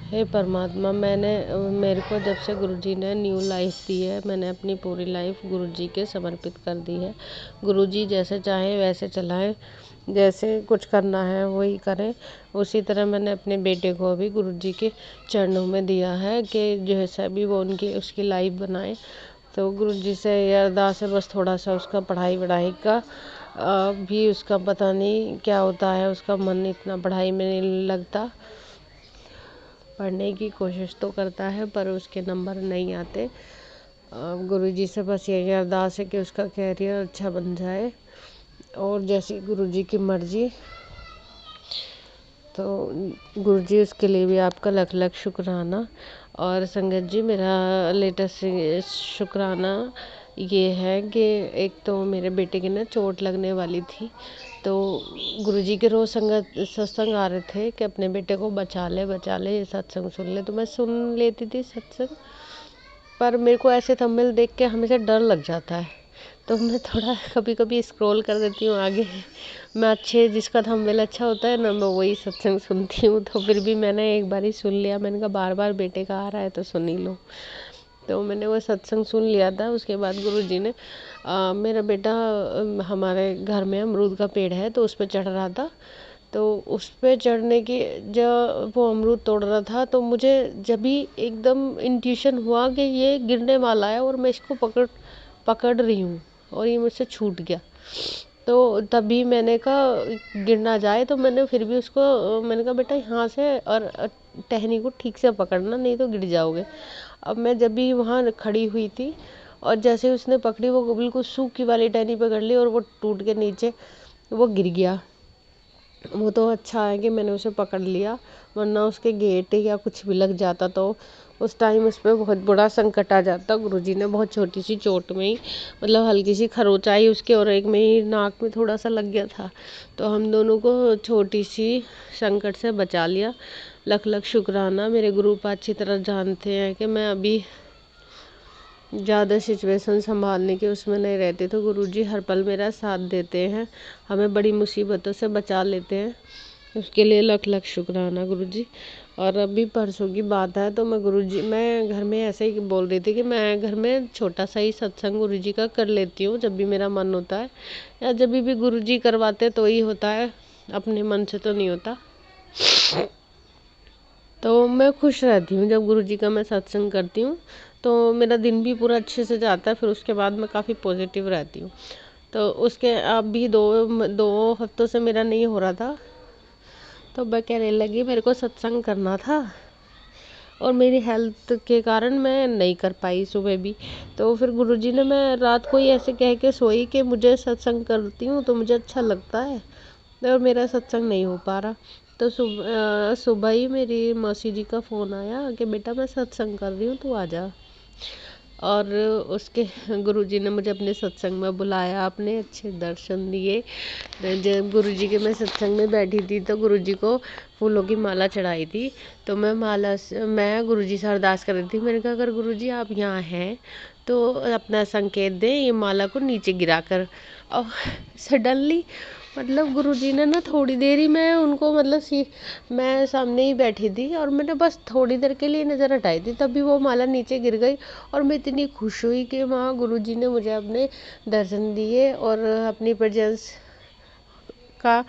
हे परमात्मा, मेरे को जब से गुरुजी ने न्यू लाइफ दी है, मैंने अपनी पूरी लाइफ गुरुजी के समर्पित कर दी है। गुरुजी जैसे चाहें वैसे चलाएं, जैसे कुछ करना है वही करें। उसी तरह मैंने अपने बेटे को भी गुरुजी के चरणों में दिया है कि जैसा भी वो उसकी लाइफ बनाए। तो गुरुजी से ये अरदास है, बस थोड़ा सा उसका पढ़ाई वढ़ाई का भी उसका पता नहीं क्या होता है, उसका मन इतना पढ़ाई में नहीं लगता। पढ़ने की कोशिश तो करता है पर उसके नंबर नहीं आते। गुरुजी से बस यही अरदास है कि उसका कैरियर अच्छा बन जाए और जैसी गुरुजी की मर्जी। तो गुरुजी, उसके लिए भी आपका लख लख शुक्राना। और संगत जी, मेरा लेटेस्ट शुक्राना ये है कि एक तो मेरे बेटे की ना चोट लगने वाली थी, तो गुरुजी के रोज़ सत्संग आ रहे थे कि अपने बेटे को बचा ले ये सत्संग सुन ले। तो मैं सुन लेती थी सत्संग, पर मेरे को ऐसे थंबनेल देख के हमेशा डर लग जाता है, तो मैं थोड़ा कभी कभी स्क्रॉल कर देती हूँ आगे। मैं जिसका थंबनेल अच्छा होता है ना, मैं वही सत्संग सुनती हूँ। तो फिर भी मैंने एक बार ही सुन लिया, मैंने कहा बार बार बेटे का आ रहा है तो सुन ही लो। तो मैंने वो सत्संग सुन लिया था। उसके बाद गुरुजी ने मेरा बेटा हमारे घर में अमरूद का पेड़ है तो उस पर चढ़ रहा था। तो उस पर चढ़ने की जब वो अमरूद तोड़ रहा था, तो मुझे जब भी एकदम इंट्यूशन हुआ कि ये गिरने वाला है और मैं इसको पकड़ रही हूँ और ये मुझसे छूट गया। तो तभी मैंने कहा गिर ना जाए, तो मैंने फिर भी उसको मैंने कहा बेटा यहाँ से और टहनी को ठीक से पकड़ना, नहीं तो गिर जाओगे। अब मैं जब भी वहाँ खड़ी हुई थी और जैसे उसने पकड़ी, वो बिल्कुल सूखी वाली टहनी पकड़ ली और वो टूट के नीचे वो गिर गया। वो तो अच्छा है कि मैंने उसे पकड़ लिया, वरना उसके गेट या कुछ भी लग जाता तो उस टाइम उस पर बहुत बड़ा संकट आ जाता। गुरुजी ने बहुत छोटी सी चोट में ही, मतलब हल्की सी खरोच आई उसके और एक में ही नाक में थोड़ा सा लग गया था, तो हम दोनों को छोटी सी संकट से बचा लिया। लख लख शुक्राना। मेरे गुरु अच्छी तरह जानते हैं कि मैं अभी ज़्यादा सिचुएशन संभालने के उसमें नहीं रहते, तो गुरुजी हर पल मेरा साथ देते हैं, हमें बड़ी मुसीबतों से बचा लेते हैं। उसके लिए लख लख शुक्राना गुरुजी। और अभी परसों की बात है, तो मैं घर में ऐसे ही बोल रही थी कि मैं घर में छोटा सा ही सत्संग गुरुजी का कर लेती हूँ जब भी मेरा मन होता है, या जब भी गुरुजी करवाते तो ही होता है, अपने मन से तो नहीं होता। तो मैं खुश रहती हूँ जब गुरुजी का मैं सत्संग करती हूँ, तो मेरा दिन भी पूरा अच्छे से जाता है। फिर उसके बाद मैं काफ़ी पॉजिटिव रहती हूँ। तो उसके अभी दो हफ्तों से मेरा नहीं हो रहा था, तो मैं कहने लगी मेरे को सत्संग करना था, और मेरी हेल्थ के कारण मैं नहीं कर पाई सुबह भी। तो फिर गुरुजी ने, मैं रात को ही ऐसे कह के सोई कि मुझे सत्संग करती हूँ तो मुझे अच्छा लगता है, और मेरा सत्संग नहीं हो पा रहा। तो सुबह ही मेरी मौसी जी का फ़ोन आया कि बेटा मैं सत्संग कर रही हूँ, तू आ जा। और उसके गुरुजी ने मुझे अपने सत्संग में बुलाया, अपने अच्छे दर्शन दिए। जब गुरुजी के मैं सत्संग में बैठी थी, तो गुरुजी को फूलों की माला चढ़ाई थी। तो मैं गुरुजी से अरदास कर रही थी। मैंने कहा अगर गुरुजी आप यहाँ हैं तो अपना संकेत दें ये माला को नीचे गिरा कर। और सडनली मतलब गुरुजी ने ना, थोड़ी देर ही मैं उनको मैं सामने ही बैठी थी, और मैंने बस थोड़ी देर के लिए नज़र हटाई थी, तभी वो माला नीचे गिर गई। और मैं इतनी खुश हुई कि वहाँ गुरुजी ने मुझे अपने दर्शन दिए और अपनी प्रेजेंस का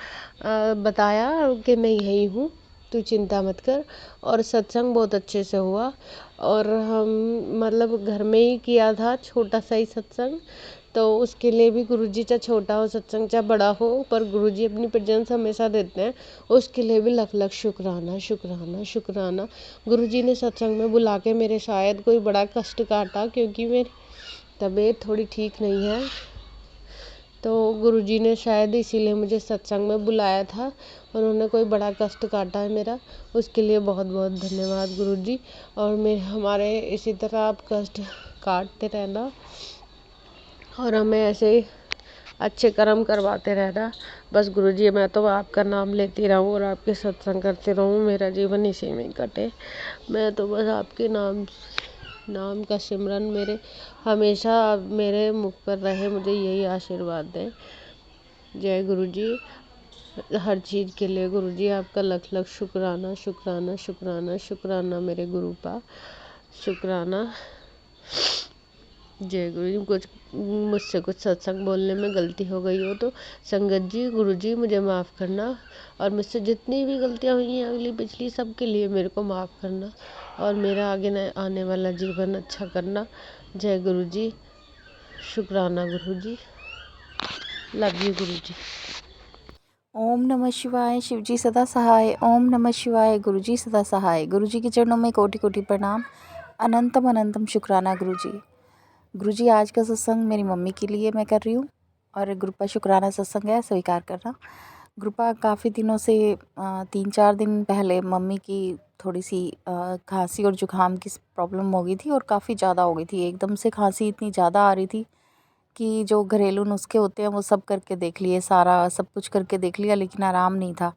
बताया कि मैं यही हूँ, तू चिंता मत कर। और सत्संग बहुत अच्छे से हुआ, और हम घर में ही किया था, छोटा सा ही सत्संग। तो उसके लिए भी गुरुजी चाहे छोटा हो सत्संग चाहे बड़ा हो, पर गुरुजी अपनी प्रेजेंस हमेशा देते हैं, उसके लिए भी लख लख शुक्राना शुक्राना शुक्राना। गुरुजी ने सत्संग में बुला के मेरे शायद कोई बड़ा कष्ट काटा, क्योंकि मेरी तबीयत थोड़ी ठीक नहीं है। तो गुरुजी ने शायद इसीलिए मुझे सत्संग में बुलाया था, उन्होंने कोई बड़ा कष्ट काटा है मेरा, उसके लिए बहुत बहुत धन्यवाद गुरुजी। और हमारे इसी तरह आप कष्ट काटते रहना, और हमें ऐसे ही अच्छे कर्म करवाते रहना। बस गुरुजी मैं तो आपका नाम लेती रहूं और आपके सत्संग करती रहूं, मेरा जीवन इसी में कटे। मैं तो बस आपके नाम का सिमरन मेरे हमेशा मेरे मुख पर रहे, मुझे यही आशीर्वाद दें। जय गुरुजी। हर चीज़ के लिए गुरुजी आपका लख लख शुक्राना शुक्राना शुक्राना शुक्राना मेरे गुरुपा, शुक्राना। जय गुरुजी। मुझसे कुछ सत्संग बोलने में गलती हो गई हो तो संगत जी गुरुजी मुझे माफ़ करना, और मुझसे जितनी भी गलतियाँ हुई हैं अगली पिछली, सब के लिए मेरे को माफ़ करना, और मेरा आगे आने वाला जीवन अच्छा करना। जय गुरुजी। शुक्राना गुरुजी। लव यू गुरुजी। ओम नमः शिवाय। शिवजी सदा सहाय। ओम नमः शिवाय। गुरुजी सदा सहाय। गुरुजी के चरणों में कोटि कोटि प्रणाम। अनंतम अनंतम शुक्राना गुरुजी। गुरुजी आज का सत्संग मेरी मम्मी के लिए मैं कर रही हूँ, और ग्रुपा शुक्राना सत्संग है, स्वीकार करना। ग्रुपा काफ़ी दिनों से 3-4 दिन पहले मम्मी की थोड़ी सी खांसी और जुकाम की प्रॉब्लम हो गई थी, और काफ़ी ज़्यादा हो गई थी। एकदम से खांसी इतनी ज़्यादा आ रही थी कि जो घरेलू नुस्खे होते हैं वो सब करके देख लिए, सारा सब कुछ करके देख लिया, लेकिन आराम नहीं था।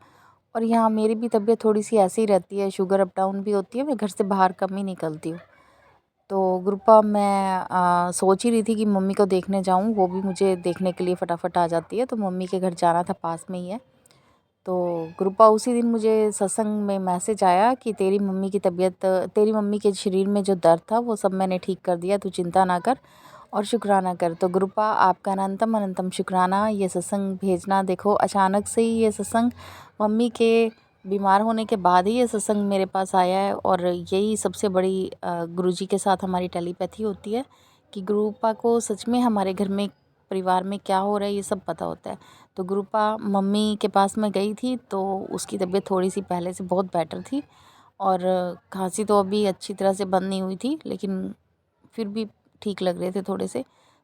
और यहाँ मेरी भी तबीयत थोड़ी सी ऐसी ही रहती है, शुगर अप डाउन भी होती है, मैं घर से बाहर कम ही निकलती हूँ। तो ग्रुपा मैं सोच ही रही थी कि मम्मी को देखने जाऊँ, वो भी मुझे देखने के लिए फटाफट आ जाती है, तो मम्मी के घर जाना था, पास में ही है। तो ग्रुपा उसी दिन मुझे सत्संग में मैसेज आया कि तेरी मम्मी के शरीर में जो दर्द था वो सब मैंने ठीक कर दिया, तू चिंता ना कर और शुक्राना कर। तो ग्रुपा आपका अनंतम अनंतम शुक्राना। ये सत्संग भेजना, देखो अचानक से ही ये सत्संग, मम्मी के बीमार होने के बाद ही ये सत्संग मेरे पास आया है, और यही सबसे बड़ी गुरुजी के साथ हमारी टेलीपैथी होती है कि ग्रुपा को सच में हमारे घर में परिवार में क्या हो रहा है ये सब पता होता है। तो ग्रुपा मम्मी के पास मैं गई थी, तो उसकी तबीयत थोड़ी सी पहले से बहुत बेटर थी, और खांसी तो अभी अच्छी तरह से बंद नहीं हुई थी, लेकिन फिर भी ठीक लग रहे थे थोड़े से।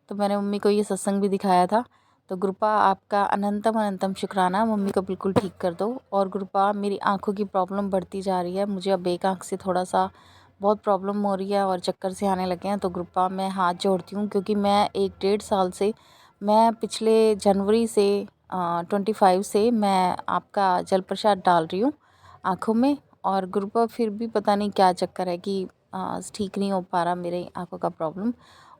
तो मैंने मम्मी को ये सत्संग भी दिखाया था। तो ग्रुपा आपका अनंतम अनंतम शुक्राना, मम्मी को बिल्कुल ठीक कर दो। और ग्रुपा मेरी आँखों की प्रॉब्लम बढ़ती जा रही है, मुझे अब एक आँख से थोड़ा सा बहुत प्रॉब्लम हो रही है और चक्कर से आने लगे हैं। तो ग्रुपा मैं हाथ जोड़ती हूँ, क्योंकि मैं 1-1.5 साल से, मैं पिछले जनवरी से 25 से मैं आपका जल प्रसाद डाल रही हूँ आँखों में, और ग्रुपा फिर भी पता नहीं क्या चक्कर है कि ठीक नहीं हो पा रहा मेरे आँखों का प्रॉब्लम।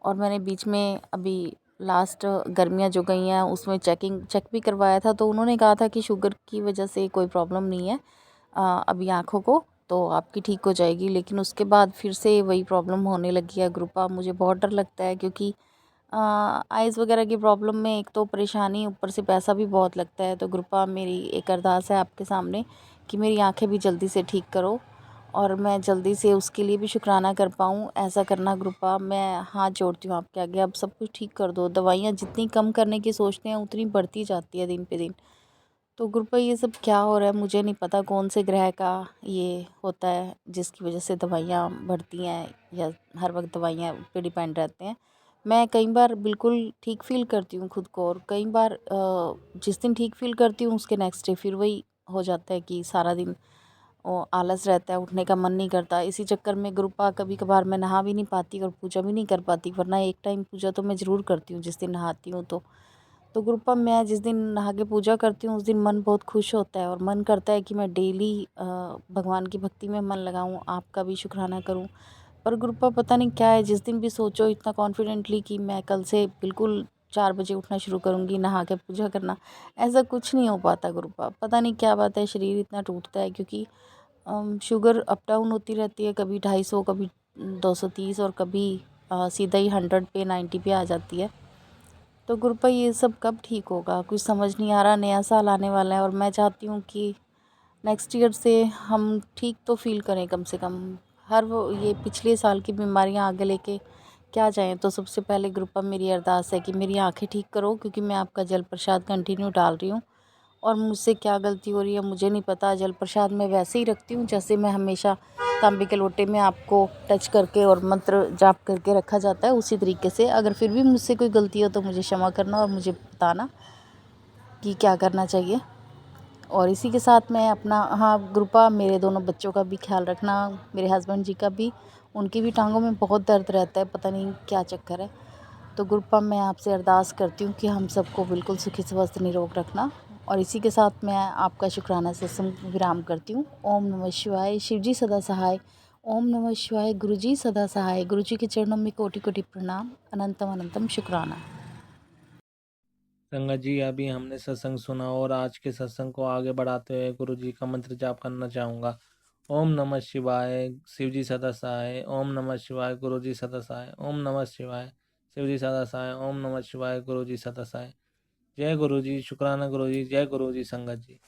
और मैंने बीच में अभी लास्ट गर्मियाँ जो गई हैं उसमें चेक भी करवाया था, तो उन्होंने कहा था कि शुगर की वजह से कोई प्रॉब्लम नहीं है अभी आँखों को, तो आपकी ठीक हो जाएगी। लेकिन उसके बाद फिर से वही प्रॉब्लम होने लगी है ग्रुपा। मुझे बहुत डर लगता है क्योंकि आइज़ वगैरह की प्रॉब्लम में एक तो परेशानी, ऊपर से पैसा भी बहुत लगता है। तो ग्रुपा मेरी एक अरदास है आपके सामने कि मेरी आंखें भी जल्दी से ठीक करो और मैं जल्दी से उसके लिए भी शुक्राना कर पाऊँ, ऐसा करना ग्रुपा। मैं हाथ जोड़ती हूँ आपके आगे, अब सब कुछ ठीक कर दो। दवाइयाँ जितनी कम करने की सोचते हैं उतनी बढ़ती जाती है दिन पे दिन। तो ग्रुपा ये सब क्या हो रहा है मुझे नहीं पता, कौन से ग्रह का ये होता है जिसकी वजह से दवाइयाँ बढ़ती हैं या हर वक्त दवाइयाँ पे डिपेंड रहते हैं। मैं कई बार बिल्कुल ठीक फ़ील करती हूँ खुद को, और कई बार जिस दिन ठीक फ़ील करती हूँ उसके नेक्स्ट डे फिर वही हो जाता है कि सारा दिन आलस रहता है, उठने का मन नहीं करता। इसी चक्कर में ग्रुपा कभी कभार मैं नहा भी नहीं पाती और पूजा भी नहीं कर पाती, वरना एक टाइम पूजा तो मैं ज़रूर करती हूँ जिस दिन नहाती हूँ। तो ग्रुपा मैं जिस दिन नहा के पूजा करती हूँ उस दिन मन बहुत खुश होता है और मन करता है कि मैं डेली भगवान की भक्ति में मन लगाऊँ, आपका भी शुक्राना करूँ। पर ग्रुपा पता नहीं क्या है, जिस दिन भी सोचो इतना कॉन्फिडेंटली कि मैं कल से बिल्कुल 4 बजे उठना शुरू करूँगी, नहा के पूजा करना, ऐसा कुछ नहीं हो पाता ग्रुपा। पता नहीं क्या बात है, शरीर इतना टूटता है क्योंकि शुगर अप डाउन होती रहती है, कभी 250, कभी 230 और कभी सीधा ही 100 पे 90 पे आ जाती है। तो गुरुपा ये सब कब ठीक होगा, कुछ समझ नहीं आ रहा। नया साल आने वाला है और मैं चाहती हूँ कि नेक्स्ट ईयर से हम ठीक तो फील करें कम से कम। हर वो ये पिछले साल की बीमारियाँ आगे लेके क्या जाएँ। तो सबसे पहले ग्रुपा मेरी अरदास है कि मेरी आंखें ठीक करो, क्योंकि मैं आपका जल प्रसाद कंटिन्यू डाल रही हूँ और मुझसे क्या गलती हो रही है मुझे नहीं पता। जल प्रसाद मैं वैसे ही रखती हूँ जैसे मैं हमेशा तांबे के लोटे में आपको टच करके और मंत्र जाप करके रखा जाता है, उसी तरीके से। अगर फिर भी मुझसे कोई गलती हो तो मुझे क्षमा करना और मुझे बताना कि क्या करना चाहिए। और इसी के साथ मैं अपना ग्रुपा मेरे दोनों बच्चों का भी ख्याल रखना, मेरे हस्बैंड जी का भी। उनकी भी टांगों में बहुत दर्द रहता है, पता नहीं क्या चक्कर है। तो ग्रुपा मैं आपसे अरदास करती हूँ कि हम सबको बिल्कुल सुखी स्वस्थ निरोग रखना। और इसी के साथ मैं आपका शुक्राना सत्संग विराम करती हूँ। ओम नमः शिवाय, शिव जी सदा सहाय। ओम नमः शिवाय, गुरु जी सदा सहाय। गुरु जी के चरणों में कोटि कोटि प्रणाम, अनंतम अनंतम शुक्राना। संगत जी, अभी हमने सत्संग सुना और आज के सत्संग को आगे बढ़ाते हुए गुरु जी का मंत्र जाप करना चाहूँगा। ओम नमः शिवाय, शिव जी सदा सहाय। ओम नमः शिवाय, गुरु जी सदा सहाय। ओम नमः शिवाय, शिव जी सदा सहाय। ओम नमः शिवाय, गुरु जी सदा सहाय। जय गुरु जी, शुक्राना गुरु जी, जय गुरु जी संगत जी।